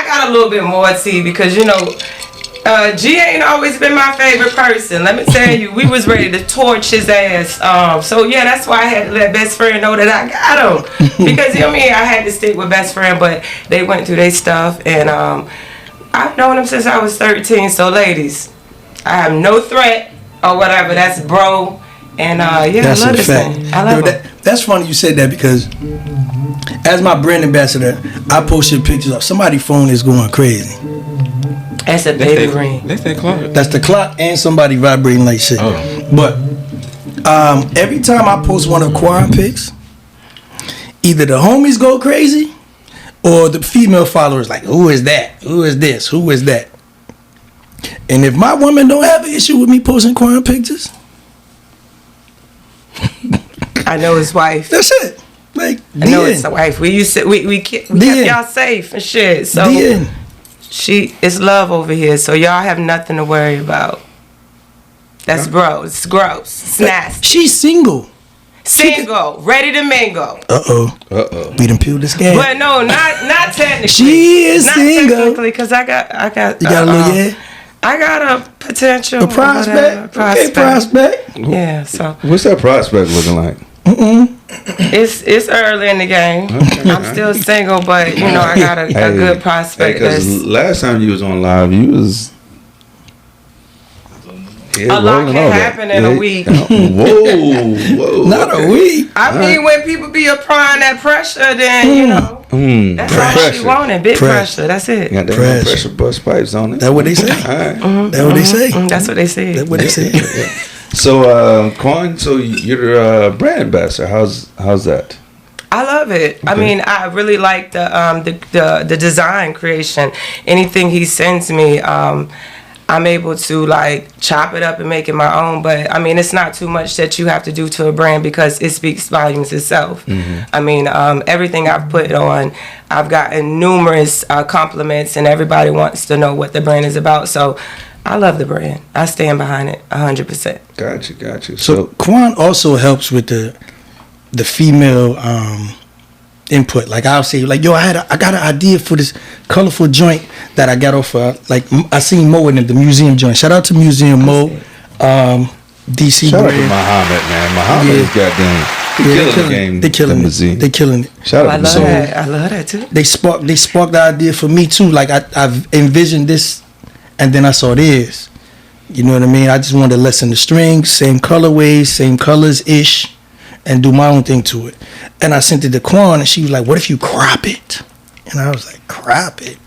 got a little bit more tea because G ain't always been my favorite person. Let me tell you, we was ready to torch his ass. So yeah, that's why I had to let best friend know that I got him because I had to stick with best friend, but they went through their stuff, and I've known him since I was 13. So ladies, I have no threat or whatever. That's bro. And That's I love a this fact. thing. I love him. That's funny you said that because as my brand ambassador, I posted pictures of somebody's phone is going crazy. That's a baby ring. That's that clock. That's the clock and somebody vibrating like shit. But every time I post one of Quan pics, either the homies go crazy or the female followers like, who is that? Who is this? Who is that? And if my woman don't have an issue with me posting Quan pictures, I know his wife. that's it. Like, I know his wife. We used to we kept y'all safe and shit. So it's love over here. So y'all have nothing to worry about. That's gross. It's gross. It's nasty. She's single. Single, ready to mingle. We done peeled this game. But no, not technically. She is not single. technically, cause I got. You got a little I got a potential. A prospect. Okay, prospect. Yeah. So What's that prospect looking like? it's early in the game. I'm still single, but I got a good prospect. Because last time you was on live, you was Yeah, a lot rolling can all that. happen in a week. Whoa. Not a week. I mean, when people be applying that pressure, then, you know, that's all she wanted. Big pressure. That's it. Got that Pressure. pressure bust pipes on it. That's what they say. All right. That's what they say. That's what they said. That's what they say. So, Quan, so you're a brand ambassador. How's that? I love it. I mean, I really like the design creation. Anything he sends me, I'm able to like chop it up and make it my own. But I mean, it's not too much that you have to do to a brand because it speaks volumes itself. I mean, everything I've put on, I've gotten numerous compliments, and everybody wants to know what the brand is about. So I love the brand. I stand behind it 100%. Got you. So Quan also helps with the female input. Like I'll say, like, yo, I got an idea for this colorful joint that I got off like I seen Mo in the museum joint. Shout out to Museum Mo, DC. Shout out brand. to Muhammad, man. Muhammad is goddamn. They killing They killing it. Shout out I to love Muhammad. that. I love that too. They sparked the idea for me too. Like I've envisioned this, and then I saw this. You know what I mean? I just wanted to lessen the strings, same colorways, same colors ish, and do my own thing to it. And I sent it to Quan, and she was like, "What if you crop it?" And I was like, "Crop it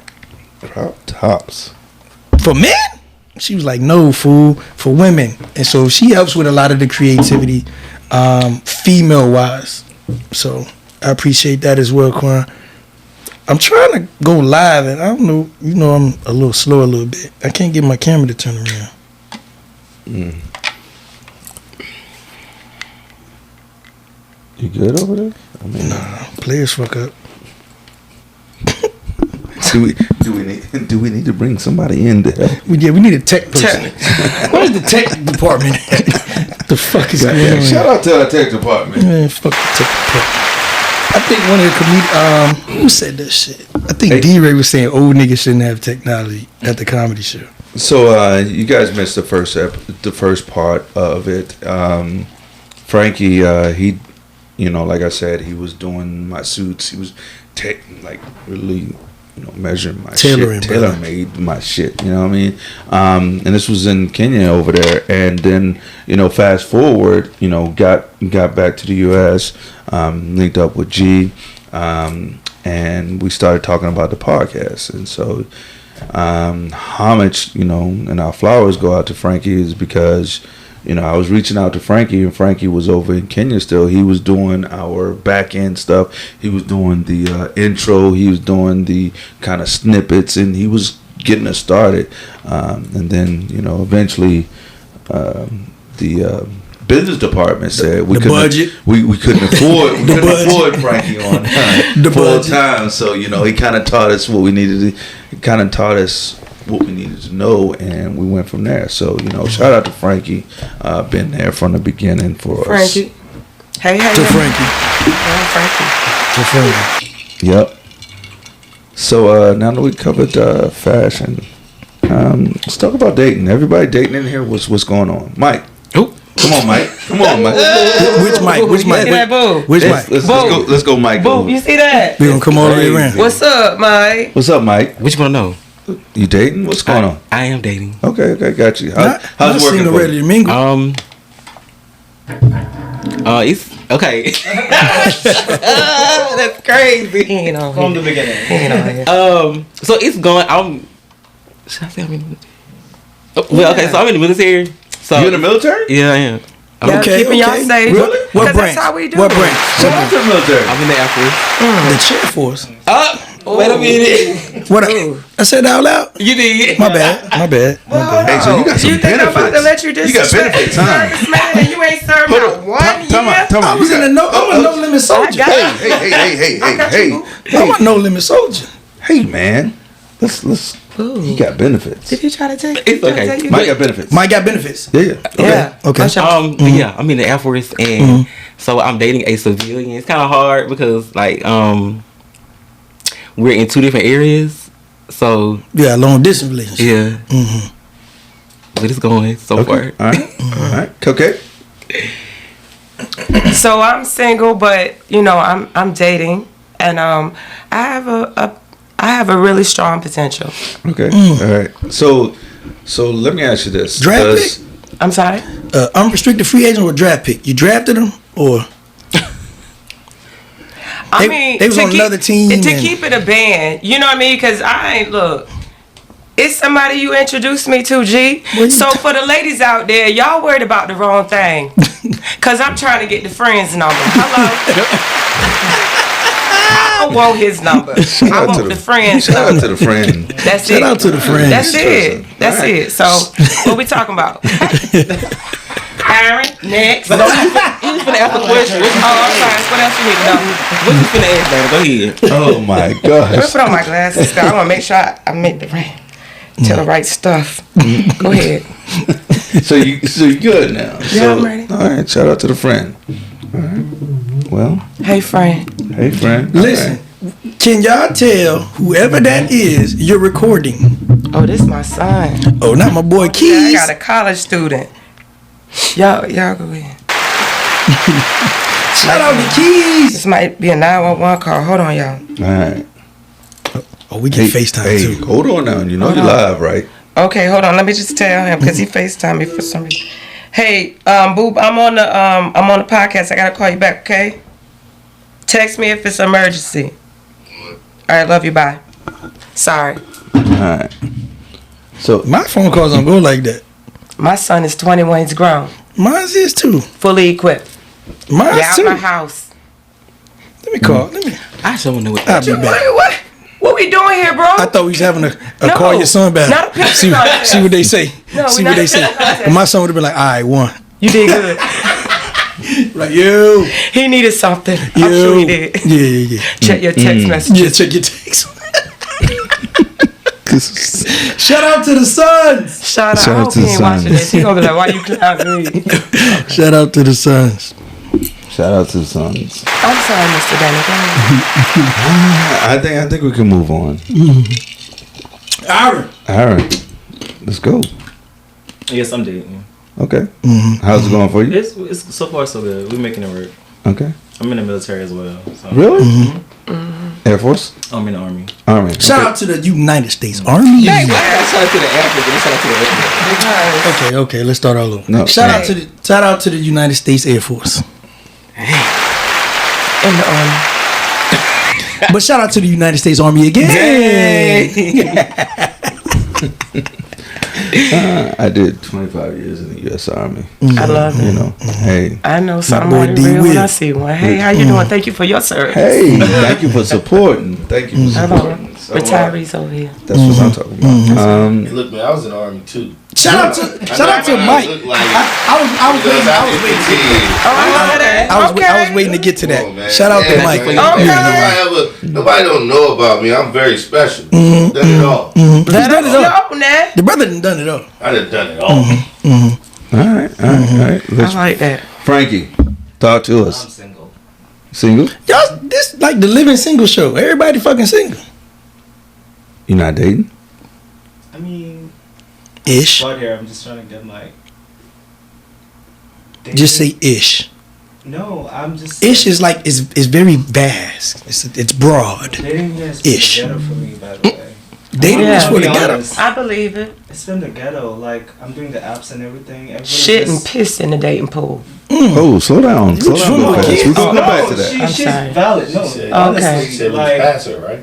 Crop tops. for men?" She was like, "No, fool, for women." And so she helps with a lot of the creativity, female wise. So I appreciate that as well, Quan. I'm trying to go live, and I don't know. You know, I'm a little slow a little bit. I can't get my camera to turn around. You good over there? I mean, Players fuck up. do we need to bring somebody in there? We need a tech person. Where's the tech department? The fuck is going on? Shout out to our tech department. Man, fuck the tech department. I think one of the comedians, who said that shit? I think D-Ray was saying old niggas shouldn't have technology at the comedy show. So you guys missed the first part of it. Frankie, he, you know, like I said, he was doing my suits. He was really, you know, measuring my Tailoring, shit, tailor-made my shit. You know what I mean? And this was in Kenya over there. And then, you know, fast forward, you know, got back to the U.S., linked up with G, and we started talking about the podcast. And so, homage, you know, and our flowers go out to Frankie is because, you know, I was reaching out to Frankie, and Frankie was over in Kenya still. He was doing our back end stuff. He was doing the intro. He was doing the kind of snippets, and he was getting us started. And then, you know, eventually, the business department said we couldn't afford Frankie on full time. So, you know, he kind of taught us what we needed. He kind of taught us what we needed to know, and we went from there. So, you know, shout out to Frankie, been there from the beginning for Frankie. us. Hey. To Frankie. Yeah, Frankie. To Frankie. Yep. So now that we covered fashion, let's talk about dating. Everybody dating in here. What's going on, Mike? Oh, come on, Mike. Come on, Mike. Which Mike? Which You see that, Mike? boo? Which Mike? Let's go, Mike. Boo, you see that? We gonna come all the way around. What's up, Mike? What's up, Mike? What you want to know? You dating? What's going on? I am dating. Okay, got you. Not How's working single for ready you? to mingle. It's okay. That's crazy. He ain't on From here. the beginning. He ain't on here. So it's going. Should I say I'm in? Well, okay. So I'm in the military. So You in the military? Yeah, I am. Yeah, keeping y'all safe. Really? What 'Cause branch? That's how we do What it. branch? Shout out to the military. I'm in the Air Force. The chair force. Wait a minute. What? I said that out loud. You did. My bad. Hey, so you got some You think I'm about to benefits. let you You got disrespect benefits, the huh? service man and you ain't served Hold out on. 1 Time year? out. I was in a no. I'm a no limit soldier. I got Hey. I'm a no limit soldier. Hey, man. Let's. He got benefits. Did you try to take It's try to okay. take you? Mike got benefits. Mike got benefits. Yeah. Yeah. Okay. Yeah, I'm in the Air Force, and so I'm dating a civilian. It's kind of hard because like we're in two different areas. So Yeah, long distance relationship. yeah, but it's going so far. All right. Okay. So I'm single, but you know I'm dating, and I have a really strong potential. Okay. All right. So let me ask you this. Draft Does- I'm sorry? Unrestricted free agent or draft pick? You drafted him or? They was on another team. To keep it a band, you know what I mean? Because it's somebody you introduced me to, G. So for the ladies out there, y'all worried about the wrong thing. Because I'm trying to get the friend's number. Hello? I don't want his number. I want the friend's number. Shout out to the friend. That's it. Shout out to the friend. That's it. That's it. So what we talking about? Aaron, next. He was finna ask a question. Oh, I'm sorry. What else you need to know? What you finna ask, baby? Go ahead. Oh my Let me gosh. put on my glasses. I want to make sure I make the tell the right stuff. Go ahead. So you good now? Yeah, I'm ready. All right. Shout out to the friend. All right. Well. Hey, friend. Hey, friend. Listen, can y'all tell whoever that is you're recording? Oh, this is my son. Oh, not my boy Yeah, I Keys. got a college student. Y'all go ahead. Shout out to Keys. This might be a 911 call. Hold on, y'all. All right. Oh, we get FaceTime Hey, too. hold on now. You know you're live, right? Okay, hold on. Let me just tell him because he FaceTimed me for some reason. Hey, Boob, I'm on the podcast. I gotta call you back, okay? Text me if it's an emergency. All right, love you. Bye. Sorry. All right. So My phone calls don't go like that. My son is 21. He's grown, Mine's is too. fully equipped. Mine's Get out too. my house. Let me call. Let me. I just want to know what I'll be back. What we doing here, bro? I thought we was having a No, call your son back. not a picture See contest. what they say. No, See we're what not they a say. picture contest. And my son would have been like, all right, one. You did good. Like, yo. He needed something. I'm sure he did. Yeah. Check your text messages. Yeah, check your text. Shout out to the Suns. Shout out. Shout I out hope to he the ain't watching Suns. this. He gonna be like, why you clowning me? Shout out to the Suns. shout out to the Suns. I'm sorry, Mr. Danny. Go ahead. I think we can move on. Aaron. Aaron, let's go. Yes, I'm dating. Okay. How's it going for you? It's so far so good. We're making it work. Okay. I'm in the military as well. So. Really? Air Force? I'm in the army. Army. Shout out to the United States Army. Hey, why I shout out to the African? Shout out to the African. Okay, let's start all over. No. Shout out to the United States Air Force. In the army. But shout out to the United States Army again. I did 25 years in the U.S. Army. I love You it. know, hey. I know boy somebody D. real when Will. I see one. Hey, how you doing? Thank you for your service. Hey, thank you for supporting. Thank you for Hello, supporting. So, retirees over here. that's what I'm talking about. Hey, look, man, I was in the army too. Shout out to Mike. I was waiting to get to that. Shout out to Mike. Nobody don't know about me. I'm very special. Done it all. Let us know now. The brother done it all. I done done it all. All right. I Let's, like that. Frankie, talk to I'm us. single. Single? Y'all, this like the living single show. Everybody fucking single. You not dating? I mean, Ish. out here, I'm just trying to get like. Just say ish. No, I'm just. Ish is like it's very vast. It's broad. Dating here is Ish. the ghetto for me, by the way. Dating Yeah. is for the I'll be ghetto. honest, I believe it. It's been the ghetto. Like, I'm doing the apps and everything. Everybody's Shit and just- piss in the dating pool. Oh, slow down. Slow down real fast. We're going to go back to that. I'm She's sorry. valid. No, Said- honestly, said we like, pass her, right?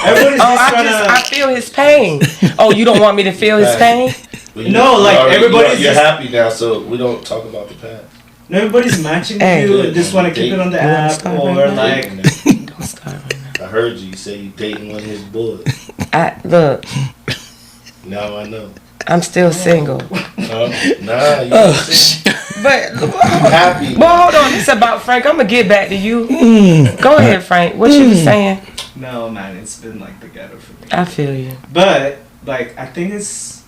everybody's Oh, just trying I feel his pain. Oh, you don't want me to feel his pain? But No, like, everybody's You're just- happy now, so we don't talk about the past. No, everybody's matching Hey. you and just want to keep it on the You wanna app start or right now? like. Don't start right I heard you say you dating one of his boys. now. Look, Now I know. I'm still single. Nah, you But happy. well, hold on. It's about Frank. I'm gonna get back to you. Go ahead, Frank. What you was saying? No, man, it's been like the ghetto for me. I feel you. But like, I think it's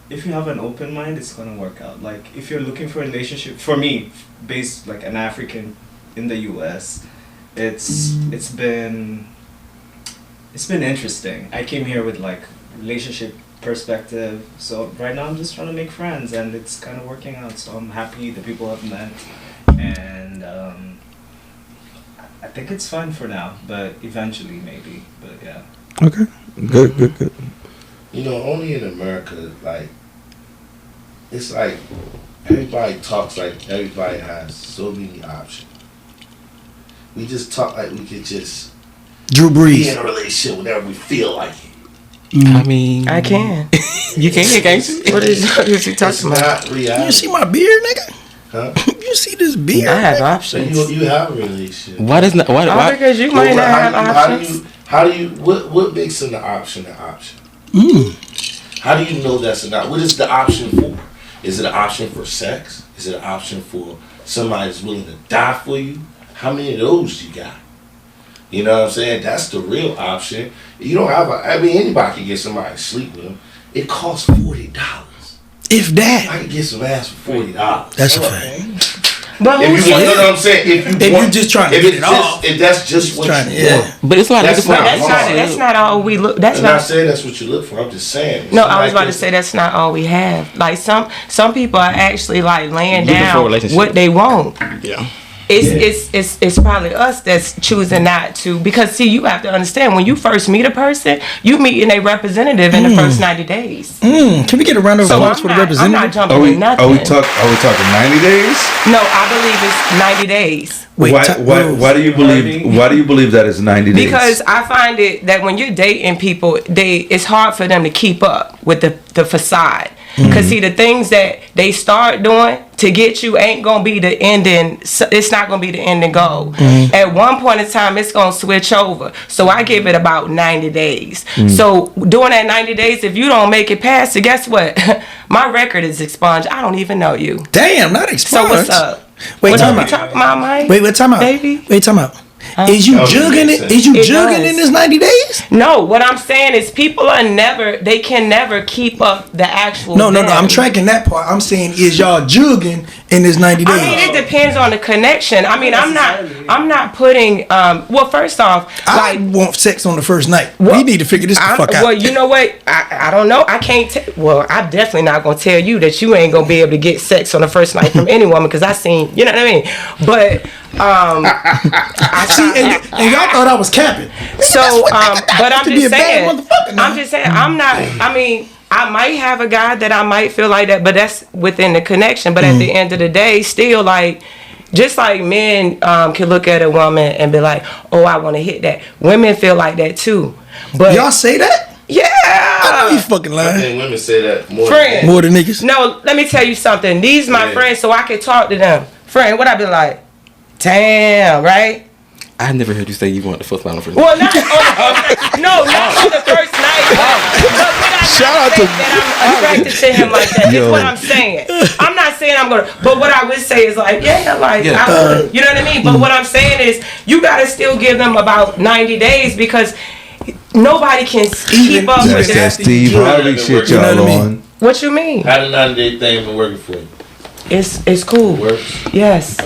if you have an open mind, it's gonna work out. Like, if you're looking for a relationship, for me, based like an African in the U.S., it's been interesting. I came here with like relationship perspective, so right now I'm just trying to make friends, and it's kind of working out. So I'm happy the people I've met, and I think it's fun for now, but eventually maybe. But yeah. Okay. Good. You know, only in America, like, it's like everybody talks like everybody has so many options. We just talk like we could just Drew be Brees. in a relationship whenever we feel like it. I mean, I can. you can't, can't you? What is he It's talking about? not reality. You see my beard, nigga? Huh? You see this beard? I have So options. you have a relationship. Why does not? Why? Oh, Why? because you But might not have how do options. you what makes an option an option? Mm. How do you know that's an option? What is the option for? Is it an option for sex? Is it an option for somebody that's willing to die for you? How many of those you got? You know what I'm saying? That's the real option. You don't have anybody can get somebody to sleep with them. It costs $40. If that. I can get some ass for $40. That's a fact. But If who you want, you know said? what I'm saying? If you just trying to if get it's it just, off. if that's just what trying you to- yeah. want. But it's not. That's It's not- not. That's not all we look. That's I'm not not. saying that's what you look for. I'm just saying. No, I Somebody was about to can- say that's not all we have. Like some people are actually like laying Looking for a down relationship. what they want. Yeah. It's probably us that's choosing not to, because see, you have to understand, when you first meet a person, you meeting a representative in the first 90 days. Can we get a round of So applause I'm for the not representative? jumping Are we in nothing. are we talking 90 days? No, I believe it's 90 days. Wait, Why do you believe that it's 90 days? Because I find it that when you're dating people, it's hard for them to keep up with the facade. Because see, the things that they start doing to get you ain't gonna be the ending. It's not gonna be the ending goal. At one point in time, it's gonna switch over. So I give it about 90 days. So during that 90 days, if you don't make it past it, guess what? My record is expunged. I don't even know you. Damn, not expunged. So what's up? Wait, What time you out. talking about, Mike? Wait, time out. Baby? Wait, time out. Is you Oh, jugging makes it? Is you It jugging does. in this 90 days? No, what I'm saying is they can never keep up the actual. No. them. I'm tracking that part. I'm saying, is y'all jugging in this 90 days? I mean, it depends on the connection. I mean, I'm not putting. Well, first off, I like, want sex on the first night. Well, we need to figure this the fuck out. well, you know what? I don't know. I can't. Well, I'm definitely not gonna tell you that you ain't gonna be able to get sex on the first night from any woman, because I seen. You know what I mean? But I See, and y'all thought I was capping. So, but I'm to be just a bad saying. motherfucker now. I'm just saying. I'm not. I mean, I might have a guy that I might feel like that, but that's within the connection. But at the end of the day, still, like, just like men can look at a woman and be like, "Oh, I want to hit that." Women feel like that too. But Y'all say that? yeah. I know you fucking I lying. think women say that more. Friend. More than niggas. No, let me tell you something. These my Yeah. friends, so I can talk to them. Friend, what I be like? Damn, right? I never heard you say you want the first line of Well, not on the first night. No, not on the first night. But when I Shout out to- that I'm attracted to him like that. That's what I'm saying. I'm not saying I'm gonna. But what I would say is like, yeah, like, Yeah. I would, you know what I mean. But what I'm saying is, you gotta still give them about 90 days, because nobody can keep up with That's that that. Steve Harvey shit You know y'all what I mean? on. What you mean? How the 90-day thing been working for you? It's cool. Works? Yes,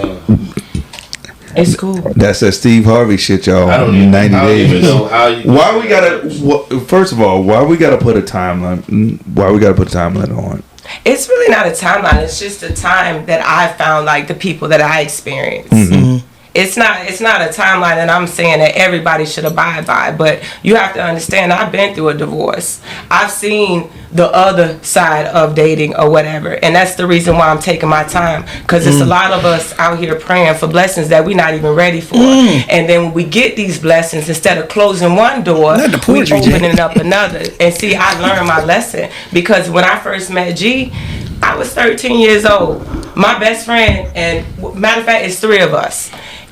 it's cool. That's that Steve Harvey shit y'all I don't on. even, 90 I don't days. even know how you. Why we gotta? First of all, why we gotta put a timeline? Why we gotta put a timeline on? It's really not a timeline. It's just a time that I found, like, the people that I experienced. It's not a timeline that I'm saying that everybody should abide by, but you have to understand, I've been through a divorce. I've seen the other side of dating or whatever, and that's the reason why I'm taking my time, because it's a lot of us out here praying for blessings that we're not even ready for. And then when we get these blessings, instead of closing one door, Not the we poetry, Jay. opening up another. And see, I learned my lesson, because when I first met G, I was 13 years old. My best friend, and matter of fact, it's 3 of us.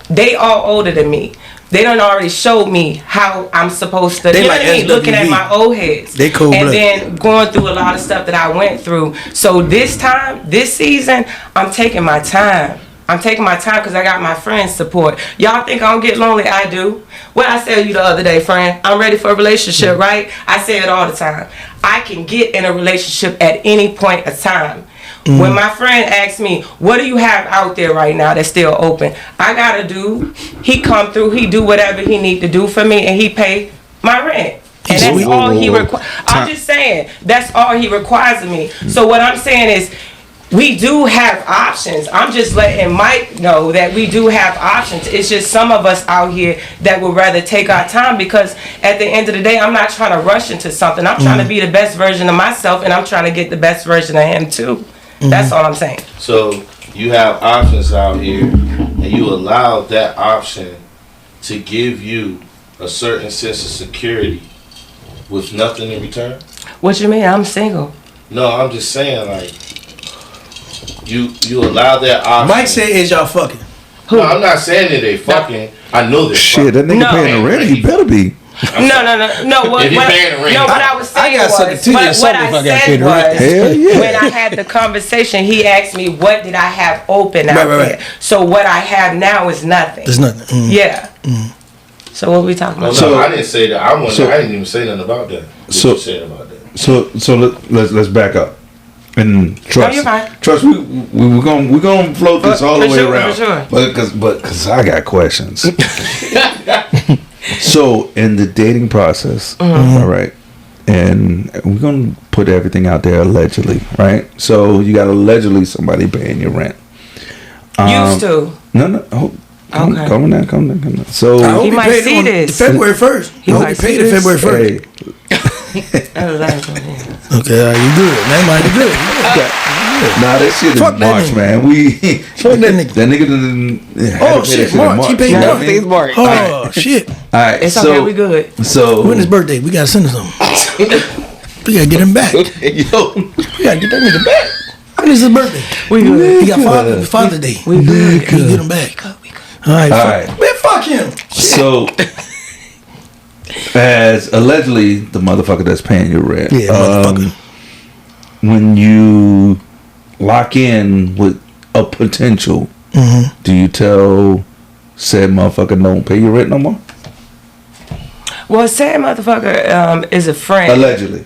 They all older than me. They done already showed me how I'm supposed to, They you know like what I mean? Looking at SWV. my old heads. They cold And blooded. then going through a lot of stuff that I went through. So this time, this season, I'm taking my time. I'm taking my time because I got my friends' support. Y'all think I don't get lonely? I do. What I said to you the other day, friend, I'm ready for a relationship, right? I say it all the time. I can get in a relationship at any point of time. When my friend asks me, what do you have out there right now that's still open? I got a dude. He come through. He do whatever he need to do for me, and he pay my rent. And that's all he requires. I'm just saying, that's all he requires of me. So what I'm saying is, we do have options. I'm just letting Mike know that we do have options. It's just some of us out here that would rather take our time, because at the end of the day, I'm not trying to rush into something. I'm trying to be the best version of myself, and I'm trying to get the best version of him too. That's all I'm saying. So you have options out here, and you allow that option to give you a certain sense of security with nothing in return. What you mean? I'm single. No, I'm just saying, like, you allow that option. Mike said, "Is y'all fucking?" No, I'm not saying that they fucking. I know they're Shit, that nigga No. paying the rent. He better be. No. What, If you paying the rent. what I was saying I got something was, to you what or something I if I gotta said pay the rent. Hell yeah. when I had the conversation, he asked me, what did I have open out Right. there? So what I have now is nothing. There's nothing. Yeah. So what are we talking about? No, I didn't say that. I didn't even say nothing about that. What So- you said about that? So let's back up and trust. you're fine. Trust we're gonna float this all the For way sure, around. for sure. But because I got questions. So in the dating process, all right, and we're gonna put everything out there allegedly, right? So you got allegedly somebody paying your rent. Used to. No. Oh, come Okay. on now. So I hope He might paid see on this. February 1st. He I hope might he paid see it this. February 1st. hey, Okay, you good? That might be good. nah, that shit is Fuck that March, nigga. man. We Fuck that nigga. that nigga didn't. Oh shit, March. He paid you know what I March. mean? March. Oh shit. All right, It's so okay, we good. so When his birthday? We gotta send him something. We gotta get him back. We yo, gotta get that nigga back. When is his birthday? We good. He got Father's Day. We good. We get him back. All right. All Fuck. right. Man, fuck him. so as allegedly the motherfucker that's paying your rent. Yeah, motherfucker. When you lock in with a potential, do you tell said motherfucker don't pay your rent no more? Well, said motherfucker is a friend. Allegedly.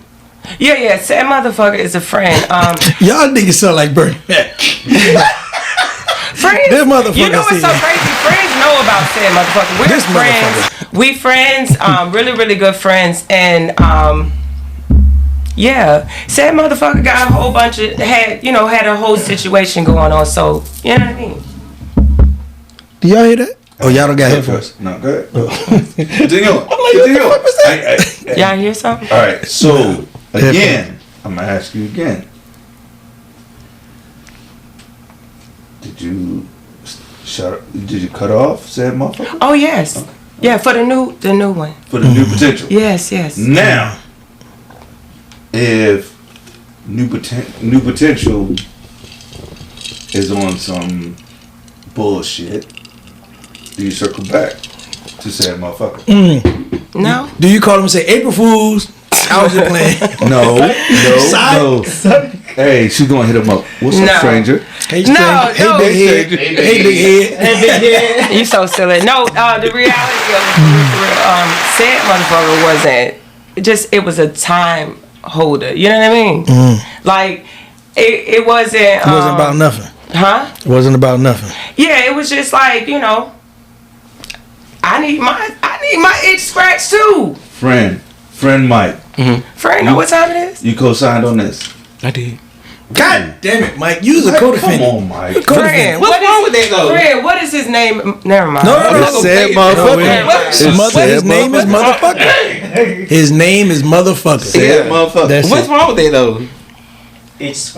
Yeah, said motherfucker is a friend. Y'all niggas sound like Bernie Mac. Friends, That motherfucker you know what's so said- crazy? Friends know about said motherfucker. We're This friends. motherfucker. We friends, really, really good friends, and yeah, said motherfucker got a whole bunch of had a whole situation going on. So you know what I mean? Do y'all hear that? Oh, y'all don't got headphones. No, go ahead. Continue. Y'all hear something? All right, so again, I'm gonna ask you again. Did you Did you cut off said motherfucker Oh yes, yeah, for the new one. for the new potential? Yes. Now, if new potential is on some bullshit, do you circle back to said motherfucker? No. Do you call him and say April Fools? I was just playing. No. Hey, she's gonna hit him up. What's up, No. stranger? Hey, No, hey, no. big head. Hey, big head. You so silly. No, the reality of it, said motherfucker wasn't. It was a time holder. You know what I mean? Like it wasn't. It wasn't about nothing. Huh? It wasn't about nothing. Yeah, it was just like I need my itch scratched too. Friend Mike, Friend, know what time it is? you co-signed on this. I did. God damn it, Mike. You was a Come co-defendant. on, Mike. Friend, What's wrong with that though? Friend, what is his name? Never mind. No. It's said motherfucker. His name is motherfucker. His name is motherfucker. Said motherfucker. That's What's it. wrong with that though? It's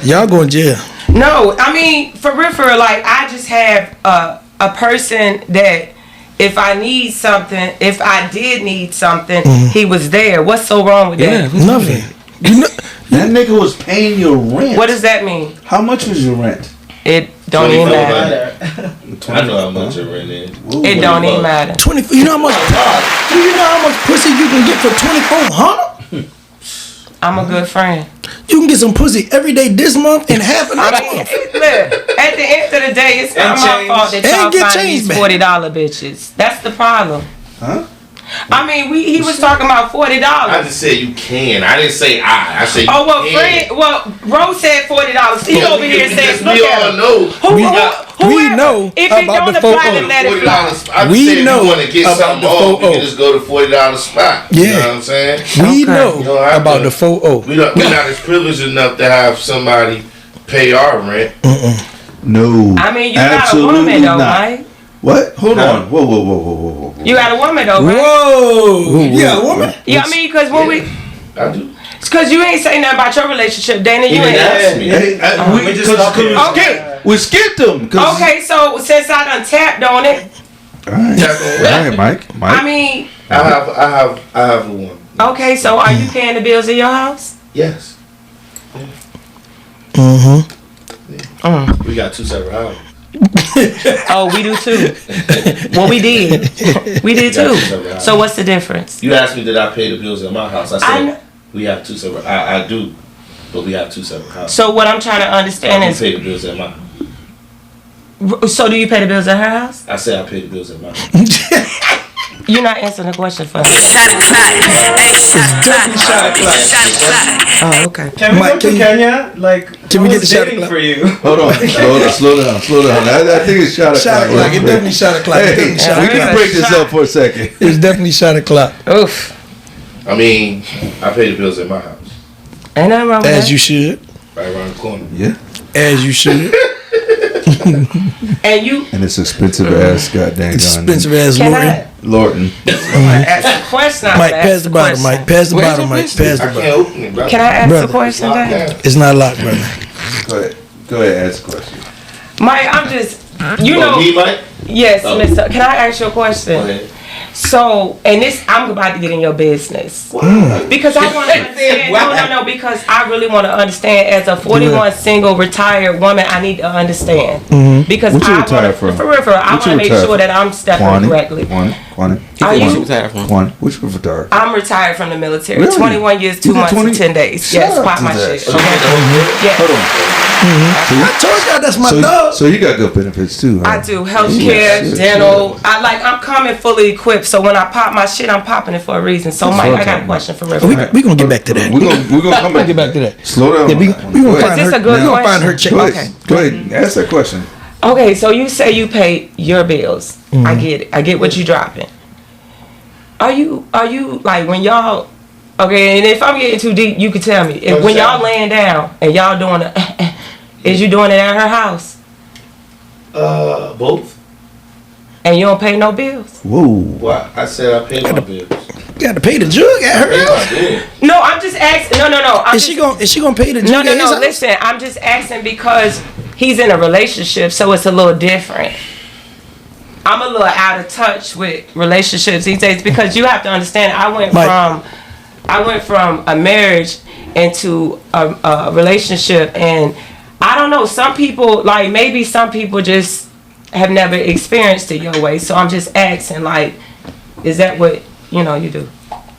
Y'all going to jail. No, I mean for real, like I just have a person that if I did need something, he was there. What's so wrong with that? Nothing. That nigga was paying your rent. What does that mean? How much was your rent? It don't even matter. I know how much your rent is. It don't even matter. 24. You know how much? Do you know how much pussy you can get for 2,400? I'm a good friend. You can get some pussy every day this month and half of I next mean, month. look, at the end of the day, it's not my fault that And y'all get find change these back. $40 bitches. That's the problem. Huh? I mean, he was talking about $40. I just said you can. I didn't say I said you Oh well, can. Rose said $40. He over here saying, "Look we at all him." know. We Whoever, know if it about don't the apply, photo. then let it fly. $40. I just We said if know you want to get about something the off, you 4-0. can just go to $40 spot. You Yeah. know what I'm saying? We Okay. know You don't have about to- the 4-0. We're not as privileged enough to have somebody pay our rent. No. I mean, you got a absolutely woman though, not. Mike. What? Hold on. Whoa. You got a woman though, right? Whoa. Yeah, woman. Yeah, I mean, because when we I do. Because you ain't saying nothing about your relationship, Dana. You ain't asked me. Okay. We skipped them. Okay, so since I done tapped on it. All right, Mike. I mean. I have one. Okay, so are you paying the bills in your house? Yes. Mm-hmm. We got 2 separate houses. Oh, we do too. Well, we did. We did too. So what's the difference? You asked me did I pay the bills in my house. I said we have 2 separate. I do, but we have 2 separate houses. So what I'm trying to understand is. I pay the bills in my house. So do you pay the bills at her house? I said I pay the bills in my house. You're not answering the question for me. Oh, okay. Can we go to Kenya? Like, can we get the shot dating clock for you? Hold on. Slow down. I think it's shot o'clock. It definitely shot o'clock. Hey, we can break this up for a second. It's definitely shot o'clock. Oof. I mean, I pay the bills in my house. Ain't nothing wrong with that. As you should. Right around the corner. Yeah. As you should. And it's expensive ass goddamn expensive ass Lorton. Ask a question. Mike, pass the bottle, Mike. Pass the bottle, Mike. Pass the I can't open it, brother. Can I ask Brother. a question, Dave? It's not locked, brother. Go ahead, ask a question. Mike, I'm just, you know. Me, Mike? Yes, Mr. Can I ask you a question? Go ahead. So, and this, I'm about to get in your business. Because I want to understand, no, because I really want to understand, as a 41 single retired woman, I need to understand. Because What you I retired want from? for real, I want to make sure that I'm stepping correctly. Quan. Are you retired from? Quan. Which you retired? I'm retired from the military. Really? 21 years, 2 months, and 10 days. Yes, pop my shit. Okay. Yes. Hold on. I told y'all that's my dog. So you got good benefits too, huh? I do healthcare, dental. I'm coming fully equipped. So when I pop my shit, I'm popping it for a reason. So Mike, I got a question for River. We gonna get back to that. We're gonna come back. Get back to that. Slow down. Yeah, we gonna find Is this her. a good We gonna question? find her check. Okay. Go ahead. Ask that question. Okay, so you say you pay your bills. I get it. I get what you dropping. Are you like when y'all? Okay, and if I'm getting too deep, you can tell me. If when y'all laying down and y'all doing it, is you doing it at her house? Both. And you don't pay no bills? Whoa. Well, I said I pay my bills. You got to pay the jug at her house. No, I'm just asking. No. Is she gonna pay the jug No. at his house? Listen, I'm just asking because he's in a relationship, so it's a little different. I'm a little out of touch with relationships these days because you have to understand. I went from a marriage into a relationship, and I don't know. Some people maybe some people just have never experienced it your way. So I'm just asking, is that what you do?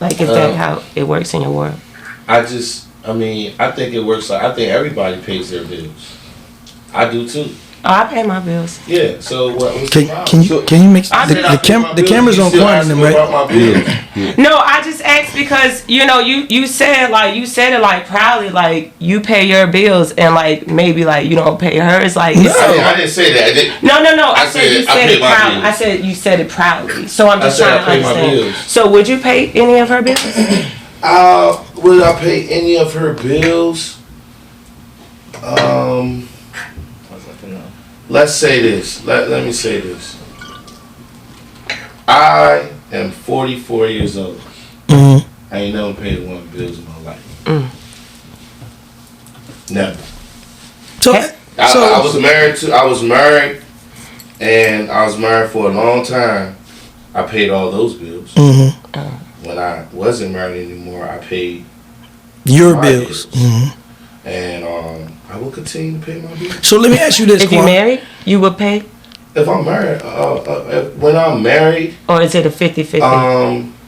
Is that how it works in your world? I think it works. I think everybody pays their bills. I do too. Oh, I pay my bills. Yeah. So what's the problem? Can you make the cameras on Quan in them, right? No, I just asked because you said it proudly, you pay your bills and maybe you don't pay hers. I didn't say that. No. I said you said it proudly. I said you said it proudly. So I'm just trying to understand. So would you pay any of her bills? Would I pay any of her bills? Let's say this. Let me say this. I am 44 years old. I ain't never paid one bills in my life. Never. I was married, and I was married for a long time. I paid all those bills. When I wasn't married anymore, I paid your bills. And I will continue to pay my bills. So let me ask you this: if you're married, you would pay. If I'm married, when I'm married, or is it a 50-50?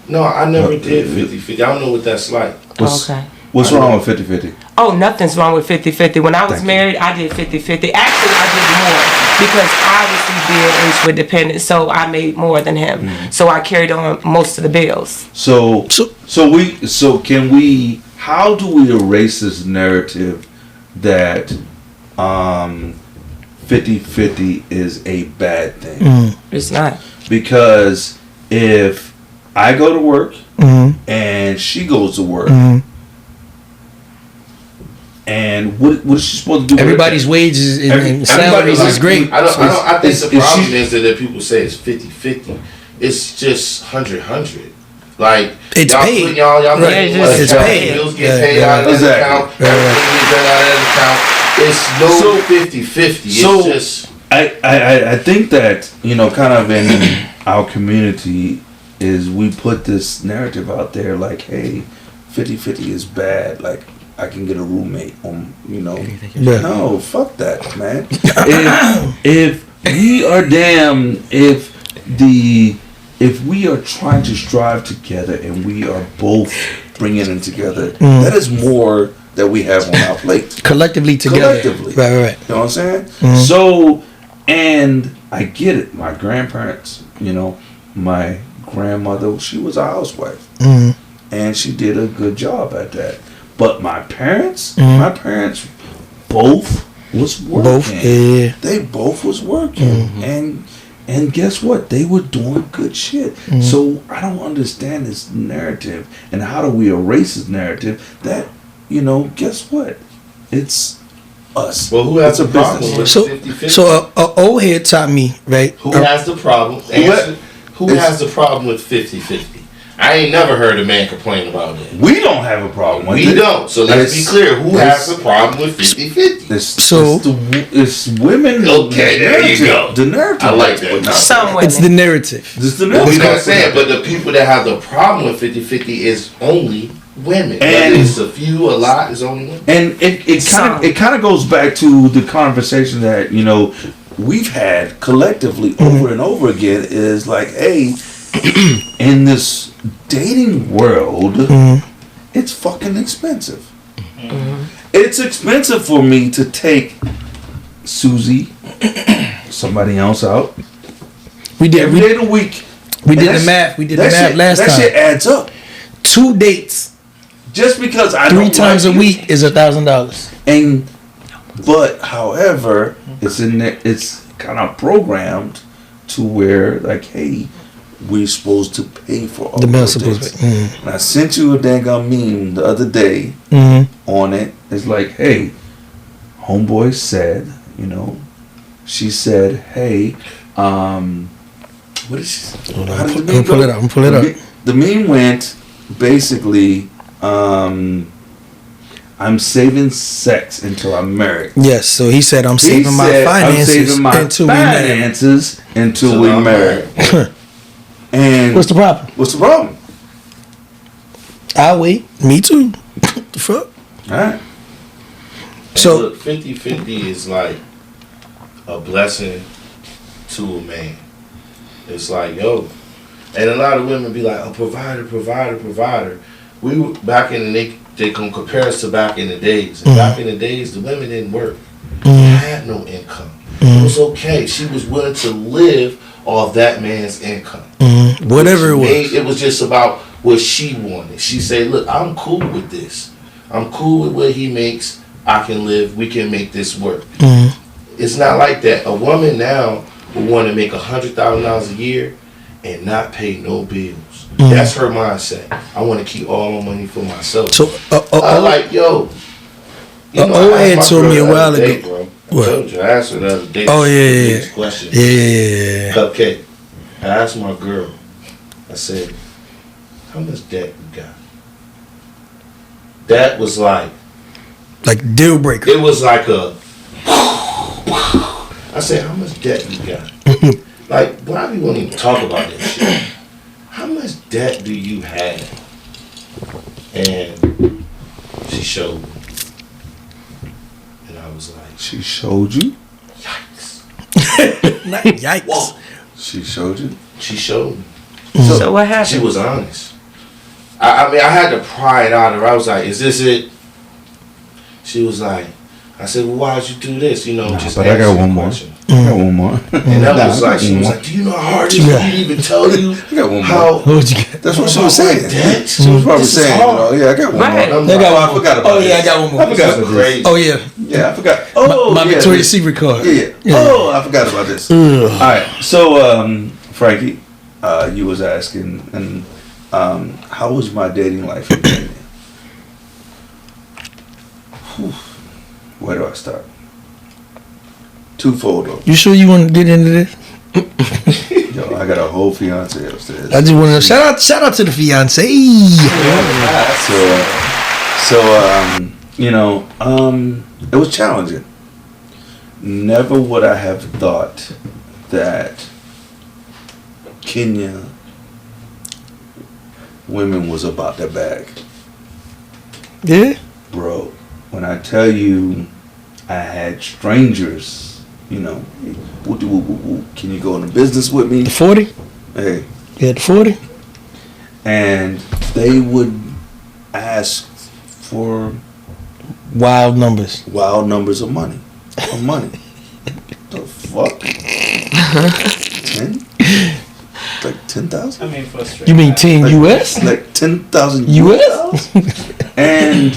No, I never did 50-50. I don't know what that's like. What's wrong with 50-50? Oh, nothing's wrong with 50-50. When I was married, I did 50-50. Actually, I did more because obviously bills were dependent, so I made more than him. So I carried on most of the bills. So can we? How do we erase this narrative that 50-50 is a bad thing? It's not. Because if I go to work and she goes to work, and what is she supposed to do? Everybody's wages and salaries is great. I think the problem is that people say it's 50-50. It's just 100-100. Like It's y'all paid. put y'all Yeah, money in one it's account, paid. bills get Yeah, paid yeah, out of that exactly. account, Right, right. everything get done out of that account. It's no So- 50-50. so- It's just I think that, you know, kind of in our community is we put this narrative out there like, hey, 50-50 is bad. Like, I can get a roommate on, you know. Yeah. No, fuck that, man. if we are if we are trying to strive together and we are both bringing it together, that is more that we have on our plate. Collectively together. Collectively. Right. You know what I'm saying? So, and I get it. My grandparents, you know, my grandmother, she was a housewife. And she did a good job at that. But my parents both was working. Both, yeah. They both was working. And guess what? They were doing good shit. So I don't understand this narrative. And how do we erase this narrative that, you know, guess what? It's us. well, who has It's the problem with So 50-50? so a old head taught me, right? Who has the problem? Who has the problem with 50-50? I ain't never heard a man complain about that. We don't have a problem with We it. don't. So let's be clear. Who has the problem with 50-50? It's women. Okay, there you go. The narrative. I like that. No. Some women. It's the narrative. It's the Well, narrative. we're not saying, but the people that have the problem with 50-50 is only women. And- Whether it's a few, a lot, it's only women. And it kind of goes back to the conversation that, you know, we've had collectively over and over again is like, hey, in this dating world, it's fucking expensive. It's expensive for me to take Susie, somebody else out We did every day of the week. we did And the math. We did that the math shit- last that time. shit adds up. 2 dates, Just because I 3 don't times like a you. week is $1,000. But however, it's in there, it's kind of programmed to where like, hey, we're supposed to pay for all The those bill's supposed dates. to be. And I sent you a dang meme the other day on it. It's like, hey, homeboy said, you know, she said, hey, what is she? Hold how on, did I'm the gonna meme pull go? it up. I'm pull it up. The meme went basically, I'm saving sex until I'm married. Yes, so he said I'm saving my finances I'm saving my until we marry. finances until we marry. And What's the problem? what's the problem? I'll wait. Me too. The fuck? All right. So Look, 50-50 is like a blessing to a man. It's like, yo. And a lot of women be like, a provider. We were back in the they can compare us to back in the days. And back in the days, the women didn't work. They had no income. It was okay. She was willing to live off that man's income. whatever it was. It was just about what she wanted. She said, look, I'm cool with this. I'm cool with what he makes. I can live. We can make this work. It's not like that. A woman now will want to make $100,000 a year and not pay no bills. That's her mindset. I want to keep all my money for myself. So I like, yo. You know, old I head asked my told me girl a the while other day, ago. bro. What? I told you, I asked her the other day. Oh, yeah, yeah, Next question. Yeah. Cupcake. I asked my girl, I said, how much debt you got? That was like Deal breaker. it was like a I said, how much debt you got? Like, why we won't even talk about this shit? How much debt do you have? And she showed me. And I was like, She showed you? yikes. Not yikes. Whoa. She showed you? She showed me. So what happened? She was honest. I mean, I had to pry it out of her. I was like, is this it? She was like, I said, well, why'd you do this? You know, just but I got answer one the more. question. I got one more. And that Nah, was I like, got she one was more. like, do you know how hard it is? She didn't even tell you I got one more. how. What'd you get? That's what she about was saying. my debt? She was probably This is saying, you hard. know, yeah, I got one Right. more. I'm I like, got Oh, I forgot about Oh this. yeah, I got one more. I forgot about this. crazy. Oh yeah. Yeah, I forgot. Oh, My yeah, Victoria's this- Secret card. Yeah. Oh, I forgot about this. All right. So, Frankie, you was asking, and how was my dating life in Kenya? Whew. Where do I start? Twofold though. You sure you want to get into this? Yo, I got a whole fiance upstairs. I just want to shout out to the fiance. It was challenging. Never would I have thought that Kenya women was about their bag. Yeah? Bro, when I tell you I had strangers, can you go into business with me? The 40? Hey. Yeah, the 40? And they would ask for wild numbers of money. The fuck? 10? Like 10,000? I mean, frustrating. You mean 10 like, US? Like 10,000 US? And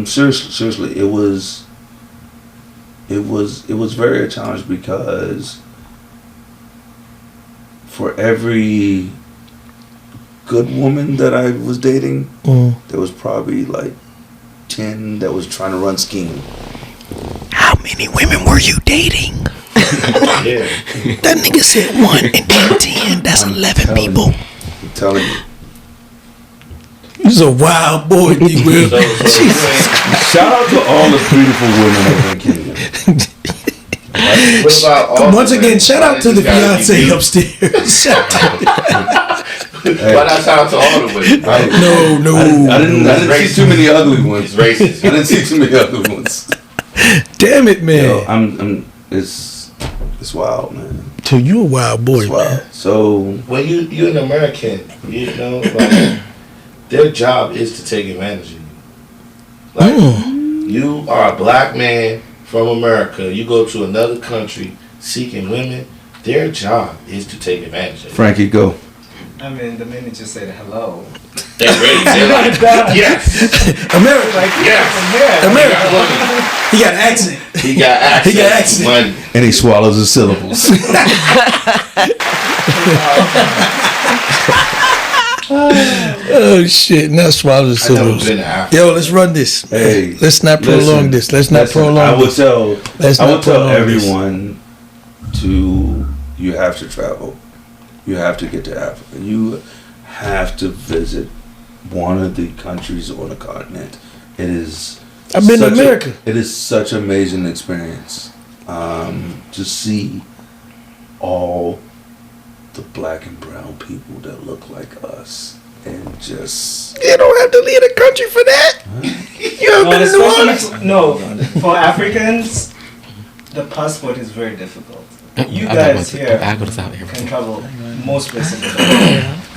seriously, it was very a challenge because for every good woman that I was dating, there was probably like 10 that was trying to run scheme. How many women were you dating? Yeah. That nigga said 1 and then 10. That's 11 people. I'm telling you. He's a wild boy, D. Will. Shout out to all the beautiful women over in Kenya. What about all Once again, shout out to the fiance upstairs. Shout out. Why not shout out to all the women? No. I didn't see too many ugly ones. It's racist. I didn't see too many ugly ones. Damn it, man. Yo, it's wild, man. So you a wild boy, It's wild. man. So When you're an American, like, their job is to take advantage of you. Like, you are a black man from America. You go to another country seeking women. Their job is to take advantage of you. Frankie, go. I mean, the minute you said hello, They're ready. They're like, yes, America. yes. America. He got an accent. He got access. He got access. Money. And he swallows his syllables. Oh shit! Now swallow the I never syllables. been to Africa. Yo, let's run this. Hey, let's not prolong this. Let's not prolong I would this. tell. Let's I not would tell prolong this. everyone you have to travel. You have to get to Africa. You have to visit one of the countries on the continent. It is. I've been to such America. It is such an amazing experience to see all the black and brown people that look like us, and just You don't have to leave the country for that. You haven't been to New Orleans. no, for Africans, the passport is very difficult. You guys here can travel most places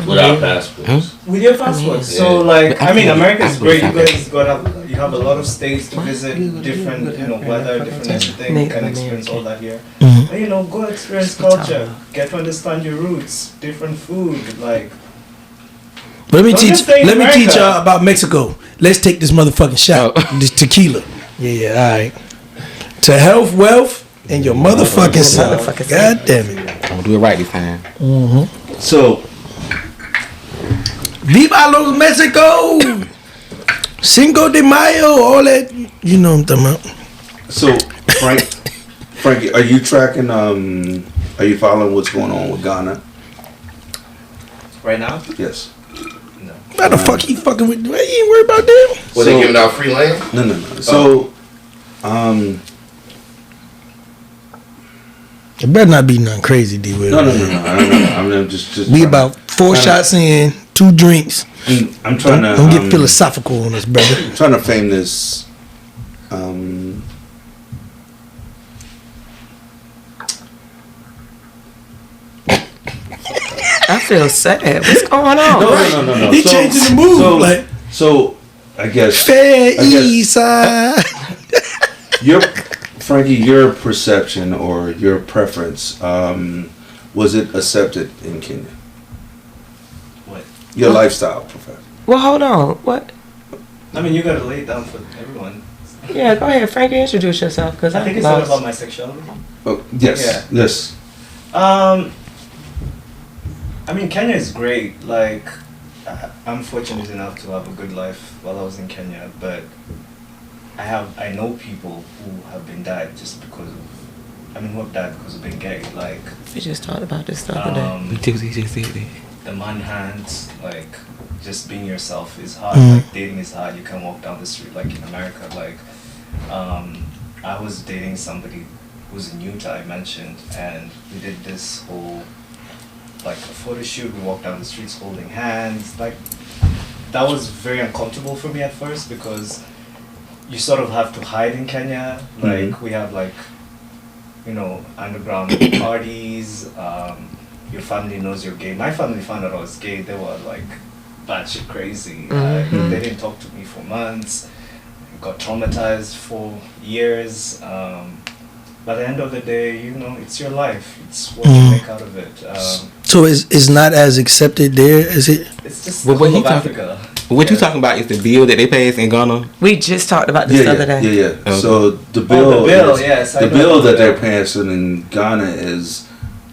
Without passports. with your passport. So like, I mean, America is great. You guys you have a lot of states to visit, different weather, different everything. You can experience all that here. But go experience culture, get to understand your roots, different food, like. Let me Don't just teach. stay in Let me teach America. y'all about Mexico. Let's take this motherfucking shot. This tequila. Yeah. All right. To health, wealth, and your motherfucking self. God damn it. I'm gonna do it right this time. so. Viva los Mexico! Cinco de Mayo, all that. You know what I'm talking about. So, Frankie, are you tracking? Are you following what's going on with Ghana? Right now? Yes. Why the fuck he fucking with? You ain't worried about them? Were they giving out free land? No. So, It better not be nothing crazy, D. Will. no. I'm just. We trying about 4 trying shots in, 2 drinks. I'm trying to. Don't get philosophical on us, brother. I'm trying to fame this. I feel sad. What's going on? No. He changing the mood. So, so I guess Fair East Side. Frankie, your perception or your preference, was it accepted in Kenya? What? Your lifestyle, professor. Well, hold on. What? I mean, you gotta lay it down for everyone. Yeah, go ahead, Frankie. Introduce yourself, because I think it's all about my sexuality. Oh, yes. Yeah. Yes. I mean, Kenya is great. Like, I'm fortunate enough to have a good life while I was in Kenya, but I know people who have been died just because of who have died because of being gay. Like, We just talked about this the other day. He just said that. the man hands, like, just being yourself is hard. Like, dating is hard. You can walk down the street, like in America. Like, I was dating somebody who's in Utah, I mentioned, and we did this whole, like, a photo shoot. We walked down the streets holding hands. Like, that was very uncomfortable for me at first because you sort of have to hide in Kenya. Like, we have, like, you know, underground parties. Your family knows you're gay. My family found out I was gay. They were, like, batshit crazy. They didn't talk to me for months. Got traumatized for years. But at the end of the day, you know, it's your life. It's what you make out of it. So it's not as accepted there, is it? It's just But what cool he of talking- Africa. What you talking about is the bill that they passed in Ghana. We just talked about this the other day. Yeah. Okay. So the bill, Yes, I the know bill about that they're passing in Ghana is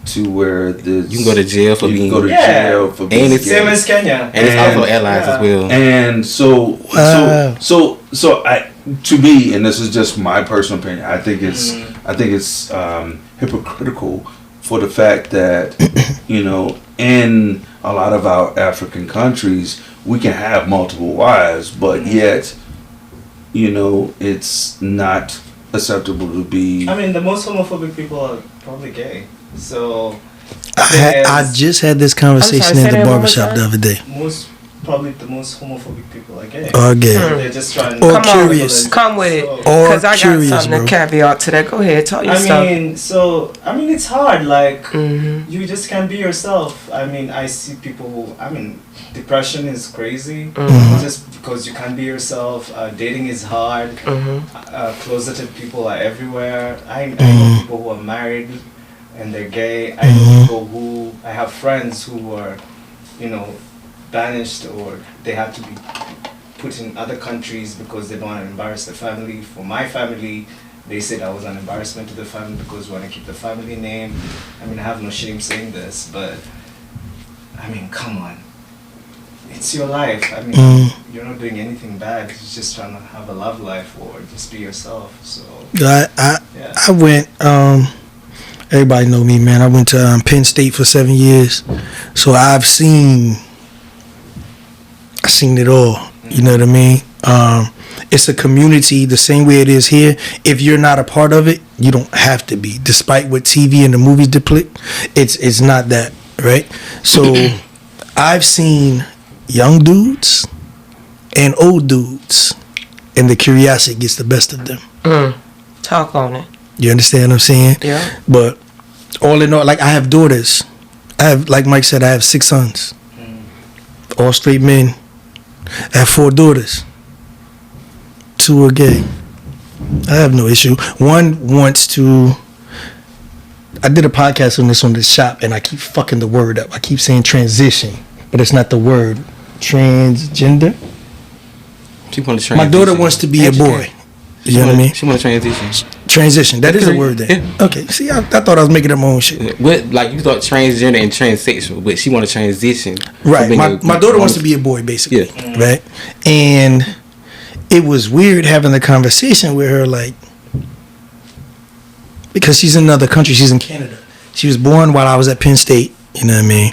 to where You can go to jail for you being. can go to Yeah. jail for being And it's gay. Same as Kenya. And it's And- also airlines as well. And so, Wow. so I, to me, and this is just my personal opinion, I think it's hypocritical for the fact that, you know, in a lot of our African countries, we can have multiple wives, but yet, you know, it's not acceptable to be. I mean, the most homophobic people are probably gay. So, I just had this conversation say at the that one more barbershop time. the other day. probably the most homophobic people are gay. Are gay. They're just trying Or to... Come on, curious. come with it. So- Or Because I got curious, something bro. to caveat to that. Go ahead, talk your I stuff. mean, it's hard. Like, Mm-hmm. you just can't be yourself. I mean, I see people who, depression is crazy. Mm-hmm. Just because you can't be yourself. Dating is hard. Mm-hmm. Closeted people are everywhere. I know Mm-hmm. people who are married and they're gay. I know people who, I have friends who were, banished, or they had to be put in other countries because they don't want to embarrass the family. For my family, they said I was an embarrassment to the family because we want to keep the family name. I have no shame saying this, but come on. It's your life. You're not doing anything bad. You're just trying to have a love life or just be yourself. So I went. Everybody know me, man. I went to Penn State for 7 years, so I've seen it all. You know what I mean? It's a community the same way it is here. If you're not a part of it, you don't have to be. Despite what TV and the movies depict, it's not that, right? So I've seen young dudes and old dudes, and the curiosity gets the best of them. Talk on it. You understand what I'm saying? Yeah. But all in all, like, I have daughters. Like Mike said, I have 6 sons. All straight men. I have 4 daughters. 2 are gay. I have no issue. One wants to... I did a podcast on this shop, and I keep fucking the word up. I keep saying transition, but it's not the word. Transgender? She want to My daughter wants to be a boy. You know what I mean? She want to transition. Transition. That is a word then. Yeah. Okay. See, I thought I was making up my own shit. What, like, you thought transgender and transsexual, but she want to transition. Right. My daughter wants to be a boy, basically. Yeah. Right. And it was weird having the conversation with her, like, because she's in another country. She's in Canada. She was born while I was at Penn State. You know what I mean?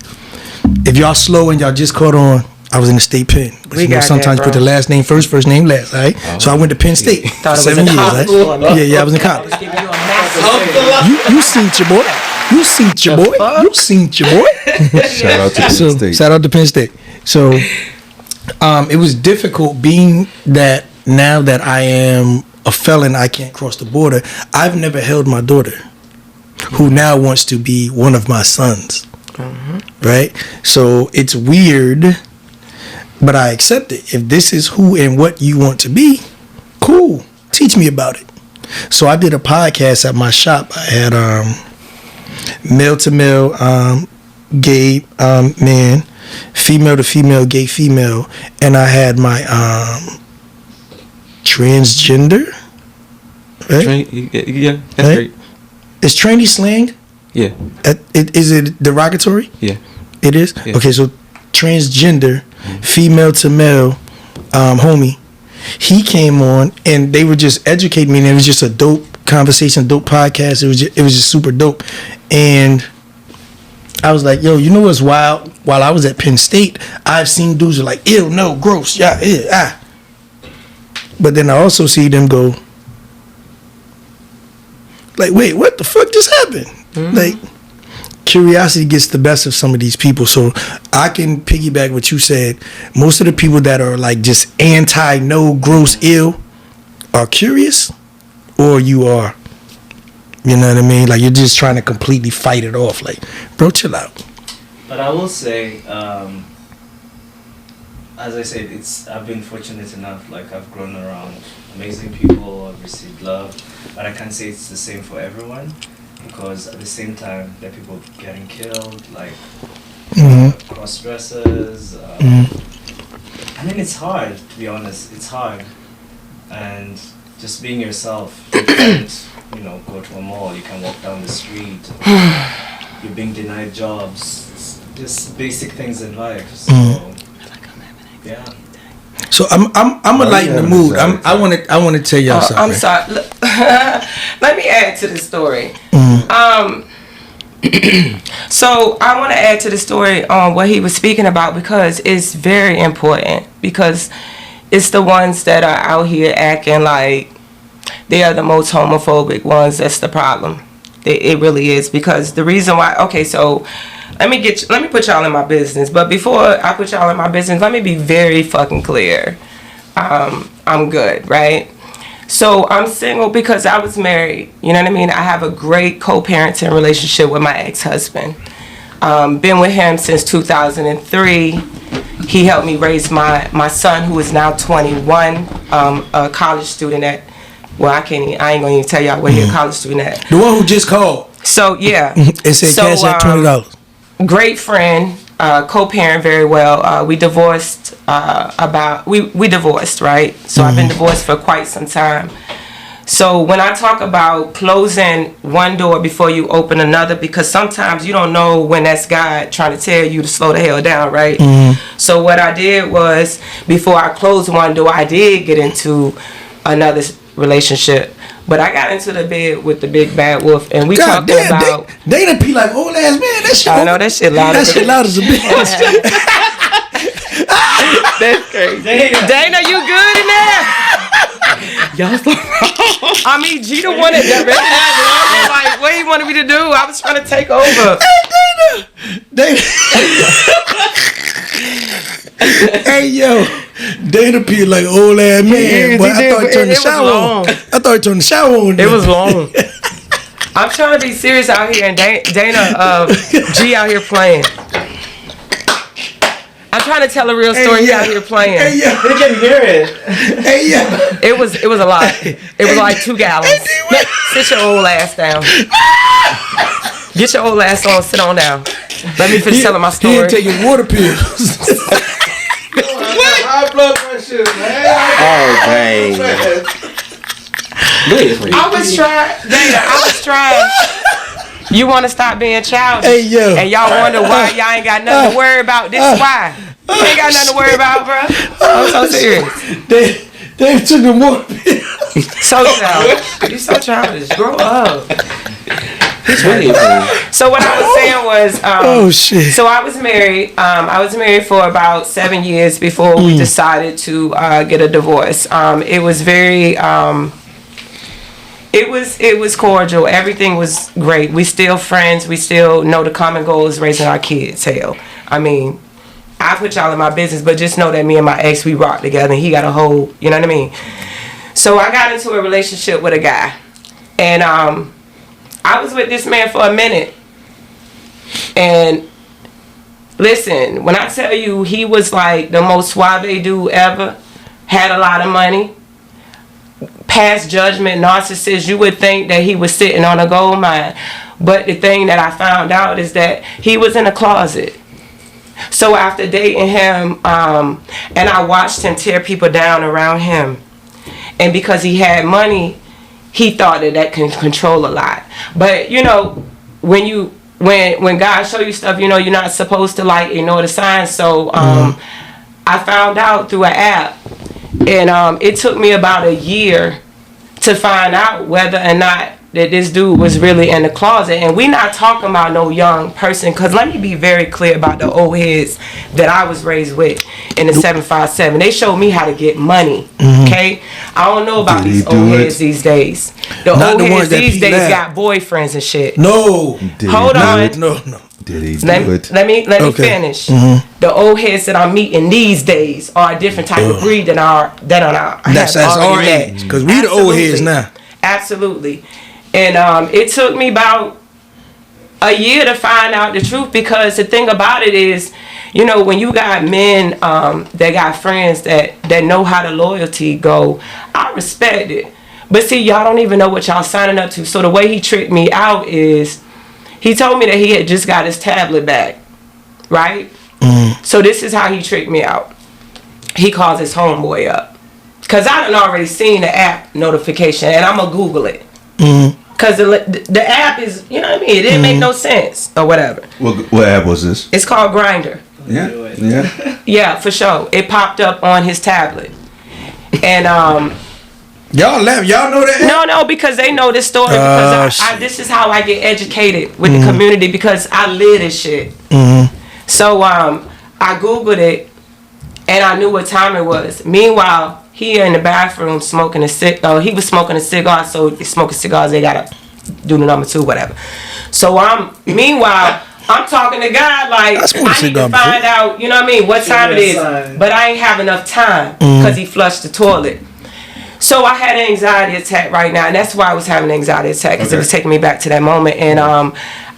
If y'all slow and y'all just caught on, I was in the state pen. But We got sometimes that, put the bro. last name first, first name last, all right? So I went to Penn State for Thought it was 7 in years, college. right? Yeah, I was in college. You seen your boy. You seen your boy. You seen your boy. Shout out to Penn State. Shout out to Penn State. So it was difficult being that now that I am a felon, I can't cross the border. I've never held my daughter, who now wants to be one of my sons. Right? So it's weird, but I accept it. If this is who and what you want to be, cool. Teach me about it. So I did a podcast at my shop. I had male to male gay man, female to female gay female, and I had my transgender. Right? Yeah, that's Right? great. Is tranny slang? Yeah, Is it derogatory? yeah. It is? Yeah. Okay, so transgender, female to male, homie, he came on and they were just educating me, and it was just a dope conversation, dope podcast. It was just super dope, and I was like, yo, you know what's wild? While I was at Penn State, I've seen dudes who are like, ew, no, gross, yeah, But then I also see them go, like, wait, what the fuck just happened? Like, curiosity gets the best of some of these people. So I can piggyback what you said. Most of the people that are like just anti, no, gross, ill are curious, or you are, you know what I mean? Like, you're just trying to completely fight it off. Like, bro, chill out. But I will say, as I said, I've been fortunate enough. Like, I've grown around amazing people. I've received love, but I can't say it's the same for everyone, because at the same time, there are people getting killed, like cross-dressers. I mean, it's hard, to be honest. It's hard, and just being yourself. You can't, go to a mall. You can walk down the street. You're being denied jobs. It's just basic things in life. So, yeah. So I'm gonna lighten the mood. I want to tell y'all something. I'm sorry. Let me add to the story. So I want to add to the story on what he was speaking about, because it's very important, because it's the ones that are out here acting like they are the most homophobic ones. That's the problem. It really is, because the reason why. Okay, so let me put y'all in my business. But before I put y'all in my business, let me be very fucking clear. I'm good, right? So I'm single because I was married. You know what I mean? I have a great co-parenting relationship with my ex-husband. Been with him since 2003. He helped me raise my son, who is now 21, a college student at. Well, I ain't gonna even tell y'all where he a college student at. The one who just called. So yeah. It said cash at $20. Great friend, co-parent very well. We divorced we divorced, right? So I've been divorced for quite some time. So when I talk about closing one door before you open another, because sometimes you don't know when that's God trying to tell you to slow the hell down, right? So what I did was, before I closed one door, I did get into another relationship, but I got into the bed with the big bad wolf, and we talked about. They done pee like old ass man. That shit. I know that shit loud. That shit loud as a bitch. That's crazy. Dana, you good in there? Y'all so wrong. I mean, G the one that directed that. Like, what he wanted me to do? I was trying to take over. Hey, Dana. Hey, yo. Dana pee like old ass man. But I thought he turned the shower on. I thought he turned the shower on. It was long. I'm trying to be serious out here, and Dana, G out here playing. I'm trying to tell a real story. He out here playing. Hey, yeah. They can hear it. Hey, yeah. It was a lot. It was like 2 gallons. Sit your old ass down. Get your old ass on. Sit on down. Let me finish telling my story. He ain't taking water pills. High blood pressure, man. Oh, dang. I was trying. You want to stop being childish? Hey, yo. And y'all wonder why y'all ain't got nothing to worry about. This is why. You ain't got nothing to worry about, bro. I'm so serious. They took the water pills. So childish. You so childish. Grow up. So what I was saying was, oh shit. So I was married. I was married for about 7 years before we decided to get a divorce. It was very. It was cordial. Everything was great. We still friends. We still know the common goal is raising our kids. Hell, I mean, I put y'all in my business, but just know that me and my ex, we rock together, and he got a whole, you know what I mean? So I got into a relationship with a guy, and I was with this man for a minute, and listen, when I tell you he was like the most suave dude ever, had a lot of money, past judgment, narcissist, you would think that he was sitting on a gold mine. But the thing that I found out is that he was in a closet. So after dating him, and I watched him tear people down around him, and because he had money, he thought that can control a lot. But you know, when God show you stuff, you know you're not supposed to like ignore the signs. So I found out through an app, and it took me about a year to find out whether or not that this dude was really in the closet. And we not talking about no young person, because let me be very clear about the old heads that I was raised with in the 757. They showed me how to get money. Okay, I don't know about these old heads these days. The old heads these days got boyfriends and shit. No, hold on. No. Did he do it? Let me finish. The old heads that I'm meeting these days are a different type of breed than that's our age, because we the old heads now. Absolutely. And it took me about a year to find out the truth, because the thing about it is, you know, when you got men that got friends that know how the loyalty go, I respect it. But see, y'all don't even know what y'all signing up to. So the way he tricked me out is, he told me that he had just got his tablet back, right? So this is how he tricked me out. He calls his homeboy up, because I done already seen the app notification, and I'm going to Google it. Because the app is, you know what I mean? It didn't make no sense or whatever. What app was this? It's called Grindr. Yeah. Yeah, for sure. It popped up on his tablet. And y'all laugh. Y'all know that? No, because they know this story. Because this is how I get educated with the community, because I live this shit. So I Googled it, and I knew what time it was. Meanwhile, he in the bathroom smoking a cigar. He was smoking a cigar, so they smoking cigars, they gotta do the number 2, whatever. So meanwhile, I'm talking to God like, I need to find out, you know what I mean, what time it is. But I ain't have enough time, because he flushed the toilet. So I had an anxiety attack right now, and that's why I was having an anxiety attack, because it was taking me back to that moment. And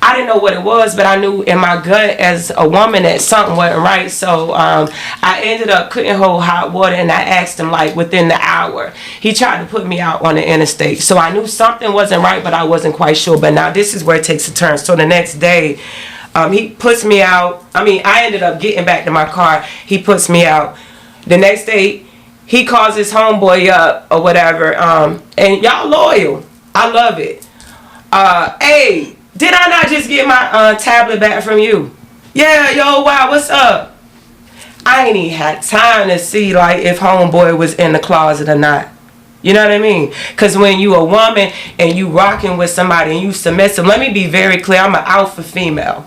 I didn't know what it was, but I knew in my gut as a woman that something wasn't right. So I ended up couldn't hold hot water, and I asked him like within the hour. He tried to put me out on the interstate. So I knew something wasn't right, but I wasn't quite sure. But now this is where it takes a turn. So the next day, he puts me out. I mean, I ended up getting back to my car. He puts me out. The next day, he calls his homeboy up or whatever. And y'all loyal. I love it. Hey, did I not just get my tablet back from you? Yeah, yo, wow, what's up? I ain't even had time to see like if homeboy was in the closet or not. You know what I mean? Because when you a woman and you rocking with somebody and you submissive, let me be very clear, I'm an alpha female.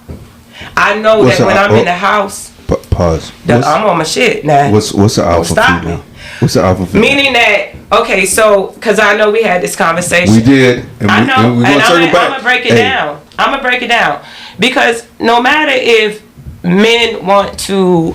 I know that when I'm in the house, pause. I'm on my shit now. What's the alpha female? What's the alpha female? Meaning that, okay, so, because I know we had this conversation. We did. I know, and I'm going to break it down. I'm going to break it down. Because no matter if men want to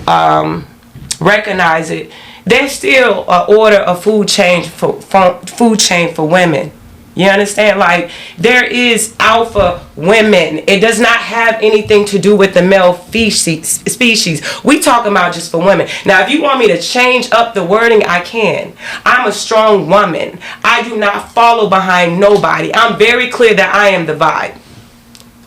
recognize it, there's still an order of food chain for women. You understand? Like, there is alpha women. It does not have anything to do with the male species. We talking about just for women. Now, if you want me to change up the wording, I can. I'm a strong woman. I do not follow behind nobody. I'm very clear that I am the vibe.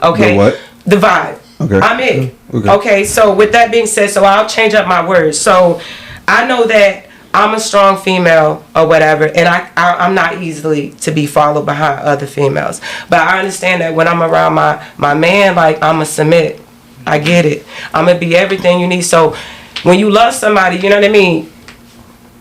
Okay? The what? The vibe. Okay. I'm it. Okay. So with that being said, so I'll change up my words. So I know that I'm a strong female or whatever, and I'm not easily to be followed behind other females. But I understand that when I'm around my man, like, I'm a submit. I get it. I'm going to be everything you need. So when you love somebody, you know what I mean?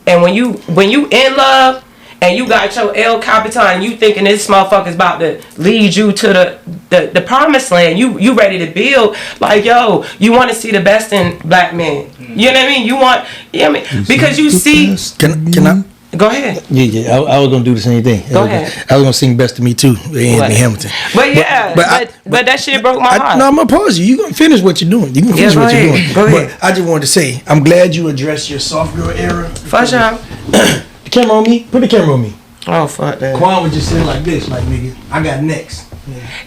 And when you in love and you got your El Capitan and you thinking this motherfucker's about to lead you to the promised land, you ready to build, like, yo, you want to see the best in black men. You know what I mean? You want, you know what I mean? Because you see. Can I? Go ahead. Yeah. I was gonna do the same thing. Go ahead. I was gonna sing "Best of Me Too" with Anthony Hamilton. But yeah, but that shit broke my heart. No, I'm gonna pause you. You gonna finish what you're doing. You can finish what you're doing. Go ahead. But I just wanted to say, I'm glad you addressed your soft girl era. For sure. The camera on me. Put the camera on me. Oh, fuck that. Quan was just sitting like this, like, nigga, I got next.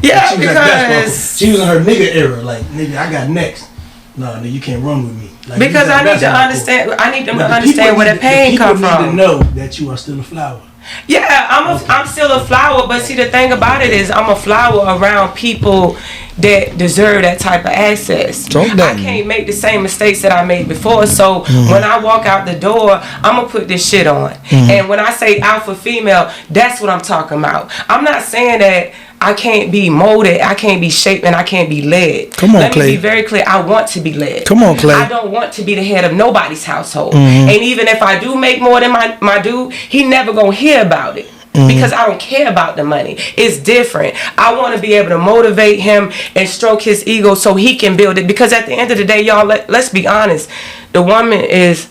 Yeah, she because she was in her nigga era, like, nigga, I got next. No, nigga, you can't run with me. Like, because I need to understand. I need them to understand where the pain come from. People need to know that you are still a flower. Yeah, I'm still a flower, but see, the thing about it is I'm a flower around people that deserve that type of access. I can't make the same mistakes that I made before. So when I walk out the door, I'm gonna put this shit on. And when I say alpha female, that's what I'm talking about. I'm not saying that I can't be molded, I can't be shaped, and I can't be led. Come on, Let Clay. me be very clear. I want to be led. Come on, Clay. I don't want to be the head of nobody's household. And even if I do make more than my dude, he never gonna hear about it. because I don't care about the money. It's different. I want to be able to motivate him and stroke his ego so he can build it. Because at the end of the day, y'all, let's be honest. The woman is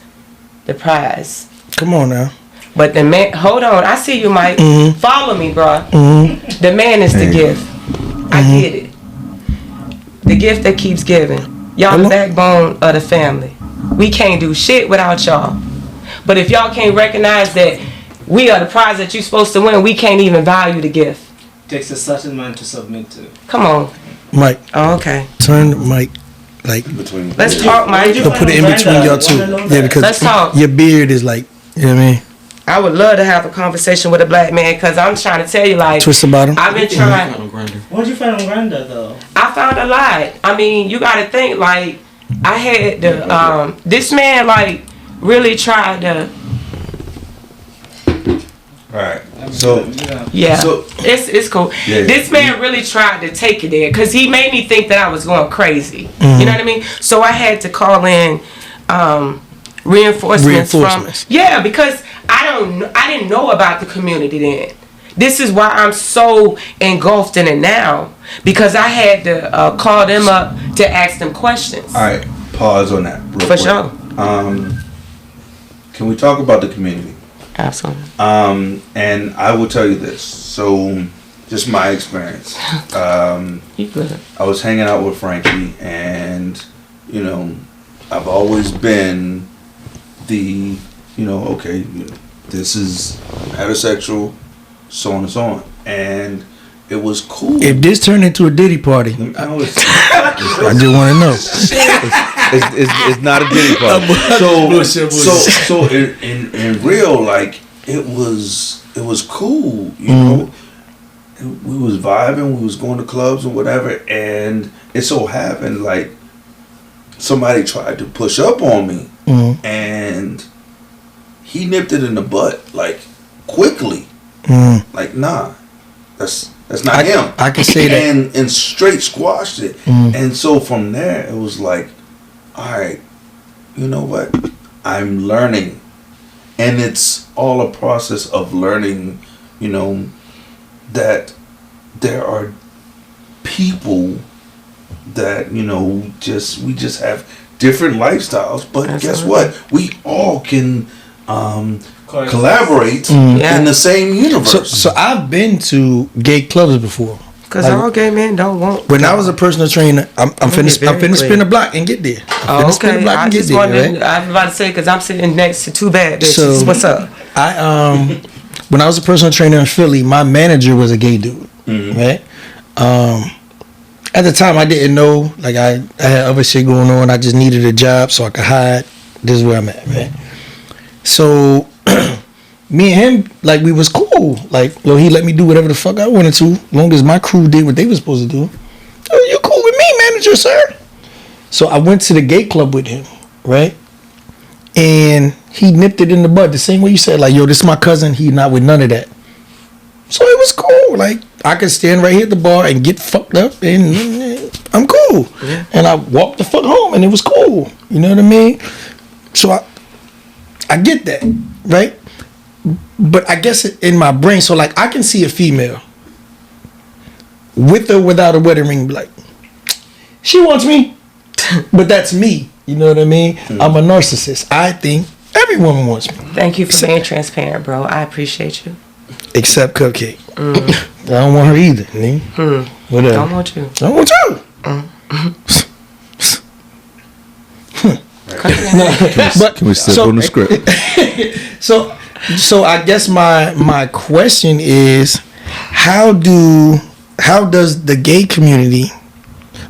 the prize. Come on now. But the man, hold on. I see you, Mike. Follow me, bro. The man is the gift. I get it. The gift that keeps giving. Y'all the backbone of the family. We can't do shit without y'all. But if y'all can't recognize that we are the prize that you're supposed to win, we can't even value the gift. Takes a certain man to submit to. Come on. Mike. Oh, okay. Turn the mic like between. Let's talk, Mike. You'll put it in between y'all two. Yeah, because let's talk. Your beard is like, you know what I mean? I would love to have a conversation with a black man because I'm trying to tell you, like, twist about him. I've been trying. What'd you find on Grindr though? I found a lot. I mean, you got to think, like, I had the this man like really tried to. All right. So yeah, so, it's cool. Yeah, this man really tried to take it there because he made me think that I was going crazy. You know what I mean? So I had to call in reinforcements from because I didn't know about the community then. This is why I'm so engulfed in it now because I had to call them up to ask them questions. All right, pause on that real For quick. sure. Can we talk about the community? Absolutely. And I will tell you this. So, just my experience. You good. I was hanging out with Frankie, and you know, I've always been the, you know, okay, this is heterosexual, so on and so on, and it was cool. If this turned into a Diddy party, I just want to know. It's not a Diddy party. So in real, like it was cool, you know. We was vibing, we was going to clubs and whatever, and it so happened like somebody tried to push up on me, and he nipped it in the butt like quickly, like nah, that's not him. I can say that, and straight squashed it, and so from there it was like, all right, you know what, I'm learning, and it's all a process of learning, you know, that there are people that, you know, we just have different lifestyles, but guess what? We all can collaborate in the same universe. So I've been to gay clubs before. Because all gay men don't want. When I was a personal trainer, I'm finna spin the block and get there. Oh, okay. I just wanted. I was about to say because I'm sitting next to two bad bitches. So, what's up? When I was a personal trainer in Philly, my manager was a gay dude, right? At the time, I didn't know. Like I had other shit going on. I just needed a job so I could hide. This is where I'm at, right? So me and him, like, we was cool. Like, yo, he let me do whatever the fuck I wanted to, long as my crew did what they was supposed to do. Oh, you cool with me, manager, sir? So I went to the gay club with him, right? And he nipped it in the bud the same way you said, like, yo, this is my cousin. He not with none of that. So it was cool. Like, I could stand right here at the bar and get fucked up, and I'm cool. Yeah. And I walked the fuck home, and it was cool. You know what I mean? So I get that, right? But I guess in my brain, so like I can see a female with or without a wedding ring, like, she wants me, but that's me. You know what I mean? I'm a narcissist. I think every woman wants me. Thank you for being transparent, bro. I appreciate you. Except Cupcake. I don't want her either. Whatever. Don't want you. Don't want you. But can we step on the script? So I guess my question is, how does the gay community,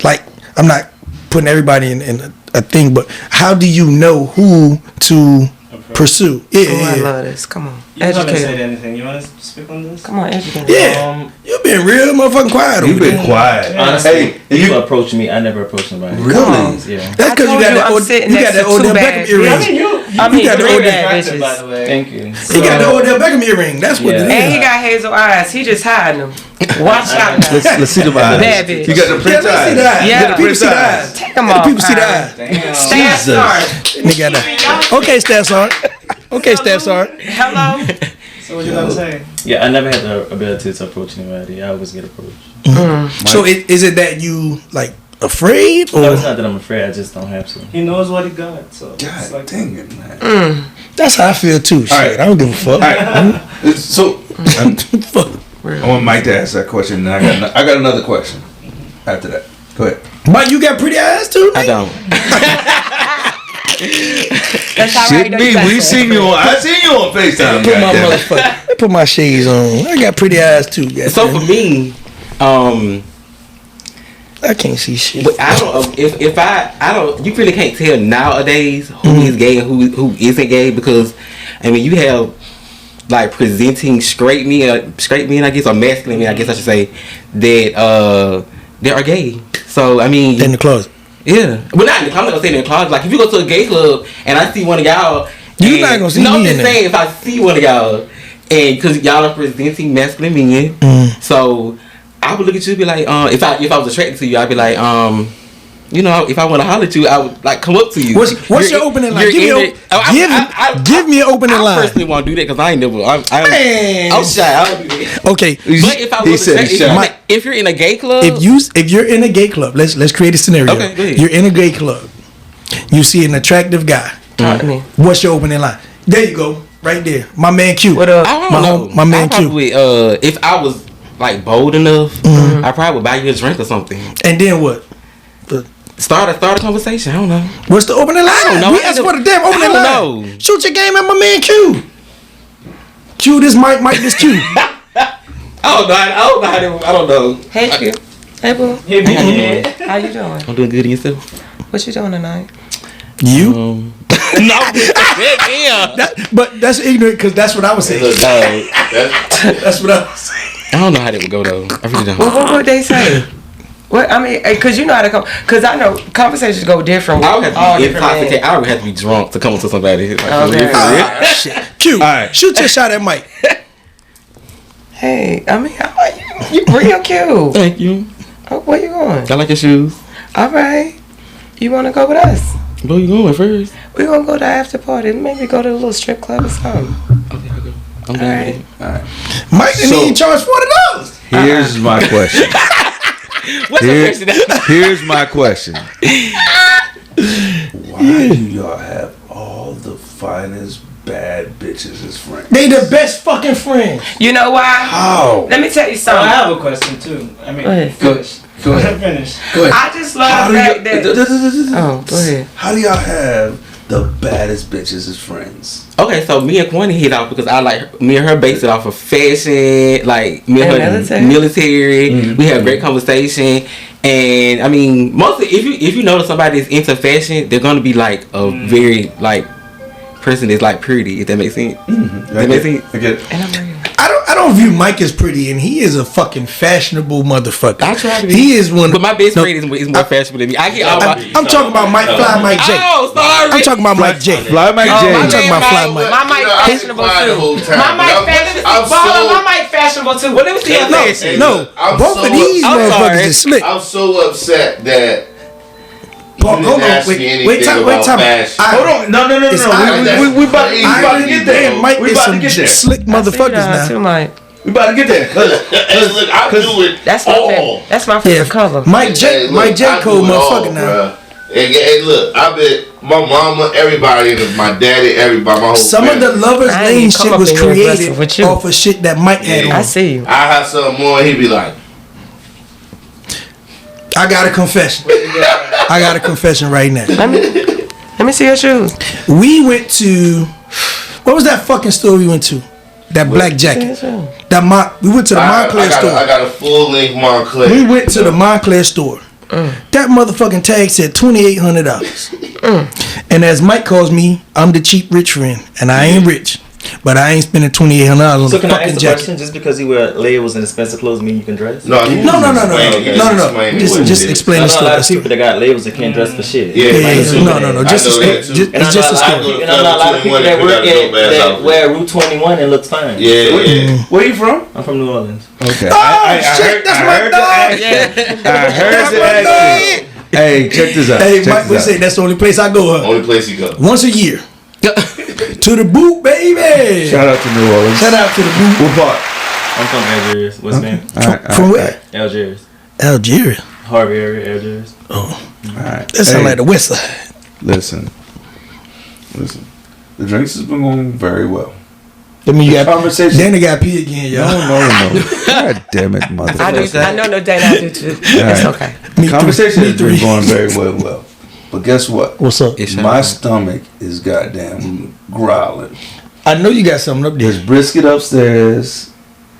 like, I'm not putting everybody in a thing, but how do you know who to pursue? I love this. Come on. You haven't said anything. You want to speak on this? Come on, educate. Yeah. You've been real motherfucking quiet. You've been quiet. Honestly, people approach me. I never approach somebody. Really? Yeah. That's because you got that Odell Beckham earring. You got the Odell bitches. By the way. Thank you. He got the Odell Beckham earring. That's what it is. And he got hazel eyes. He just hiding them. Watch out now. Let's see the eyes. Bad bitch. You got the Prince eyes. Yeah. The people see the eyes. Take them off. The people see the eyes. Staff Sergeant. Nigga got that. Okay, Staff Sergeant. Okay, Staff Sergeant. Hello. So what you gotta say? Yeah, I never had the ability to approach anybody. I always get approached. So is it that you like afraid, or No, it's not that I'm afraid. I just don't have to. He knows what he got. So God it's like, dang it, man. that's how I feel too. Shit, right. I don't give a fuck. All right. So I want Mike to ask that question, and I got another question after that. Go ahead. Mike, you got pretty eyes too. I don't. That's all Shit right. me, I seen you on FaceTime. Put my goddamn. motherfucker. Put my shades on. I got pretty eyes too. So for me, I can't see shit. but I don't. If I don't. You really can't tell nowadays who is gay and who isn't gay, because I mean you have like presenting straight men, I guess, or masculine men, I guess I should say, that they are gay. So I mean, In the closet. yeah. Well, not in the, I'm not gonna say in the closet. Like if you go to a gay club and I see one of y'all, You not gonna see no, me I'm in just there. saying if I see one of y'all, and because y'all are presenting masculine men, so I would look at you and be like, if I was attracted to you, I'd be like, you know, if I want to holler at you, I would like come up to you. What's your opening line? Give me an opening I line. personally want to do that because I ain't never. I'm shy. I don't do that. Okay. But if I was attracted, if you're in a gay club, If you're in a gay club, let's create a scenario. Okay, go ahead. You're in a gay club. You see an attractive guy. Talk to me. What's your opening line? There you go, right there. My man Q. What up? I don't know. My man I probably, if I was like bold enough, I probably would buy you a drink or something. And then what? Start a conversation. I don't know. What's the opening line? I don't know. We asked for the damn opening I line. don't know. Shoot your game at my man Q. Q this Mike this Q. I don't know. Hey, Q. Hey, boo. hey, big How you doing? I'm doing good in yourself. What you doing tonight? You? No, damn. But that's ignorant because that's what I was saying. That's what I was saying. I don't know how that would go though. I really don't. Well, what would they say? What I mean, because you know how to come. Because I know conversations go different. I would have all to be different men. intoxicated. I would have to be drunk to come to somebody. Like, Okay. Shit. Q. right. Shoot your shot at Mike. Hey, I mean, how are you? You real cute. Thank you. Oh, where you going? I like your shoes. All right. You want to go with us? Where you going first? We gonna go to the after party. Maybe go to a little strip club or something. Okay, I'll go. I'm All down right. with it. Mike and he charged $40. Here's my question. What's your question? Here's my question. Why do y'all have all the finest bad bitches as friends? They the best fucking friends. You know why? How? Let me tell you So I something. have a question too. I mean, Go ahead. finish. Go ahead. Finish. Go ahead. I just How love do the y'all- fact that. Oh, go ahead. How do y'all have the baddest bitches as friends? Okay, so me and Quan hit off because I like me and her based it off of fashion, like me and And her military. military. We have great conversation, and I mean, mostly if you notice somebody is into fashion, they're gonna be like a very like person that's like pretty. If that makes sense. That makes sense. I get it. And I'm ready. I don't view Mike as pretty, and he is a fucking fashionable motherfucker. I try to be. He is one. But my best no, friend is more fashionable than me. I get all my. I'm talking about Mike Fly Mike J. Oh, sorry. I'm talking about Mike J. Fly Mike J. I'm talking about Fly Mike. My mic fashionable too. My mic fashionable. My mic fashionable too. Well, let me see your fashion. No, I'm both so of these I'm motherfuckers sorry. is slick. I'm so upset that Hold you didn't on, ask me wait, anything wait, about time. fashion. Hold on. No. It's Iron. We about to get there. And Mike We is about to some get there. slick motherfuckers now. Too, Mike. We about to get there. Hey, look, I do it That's my all. favorite. That's my favorite color. Mike Hey, J. look, Mike J. I do Cole it all, motherfucker now. bruh. Hey, look, I bet my mama, everybody, my daddy, everybody, my whole Some of family. the Lovers I ain't Lane come shit up was in here aggressive created with you. off of shit that Mike had Yeah. I on. see you. I have something more, and he be like, I got a confession. I got a confession right now. Let me see your shoes. We went to, what was that fucking store we went to? That black jacket. We went to the Montclair store. I got a full length Montclair. We went to the Montclair store. That motherfucking tag said $2,800. And as Mike calls me, I'm the cheap rich friend, and I ain't rich, but I ain't spending $2,800 on So the can I ask fucking the jacket. question? Just because you wear layers and expensive clothes mean you can dress? No. Just explain I the know a lot of story. people that got labels that can't dress for shit. Yeah. No. Just I know that too. it's just a story. And I know a lot of people that work that wear Route 21 and looks fine. Yeah. Where you from? I'm from New Orleans. Okay. Oh shit, that's my dog. I heard the accent. Hey, check this out. Hey, Check Mike, we this say out. that's the only place I go. Only place you go. Once a year, To the boot, baby. Shout out to New Orleans. Shout out to the boot. What part? I'm from Algiers. What's the name? From where? Algiers. Algeria. Harvey area, Algiers. Oh. All right. That sound like the west side. Listen. The drinks has been going very well. I mean, you got conversation. Danny got pee again, y'all. No. God damn it, mother. I know no Danny, I do too. It's okay. The conversation has been going very well. But guess what? What's up? My stomach is goddamn growling. I know you got something up there. There's brisket upstairs.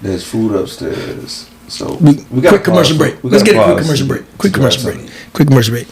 There's food upstairs. So we got quick commercial break. Let's get a quick commercial break. Quick commercial break.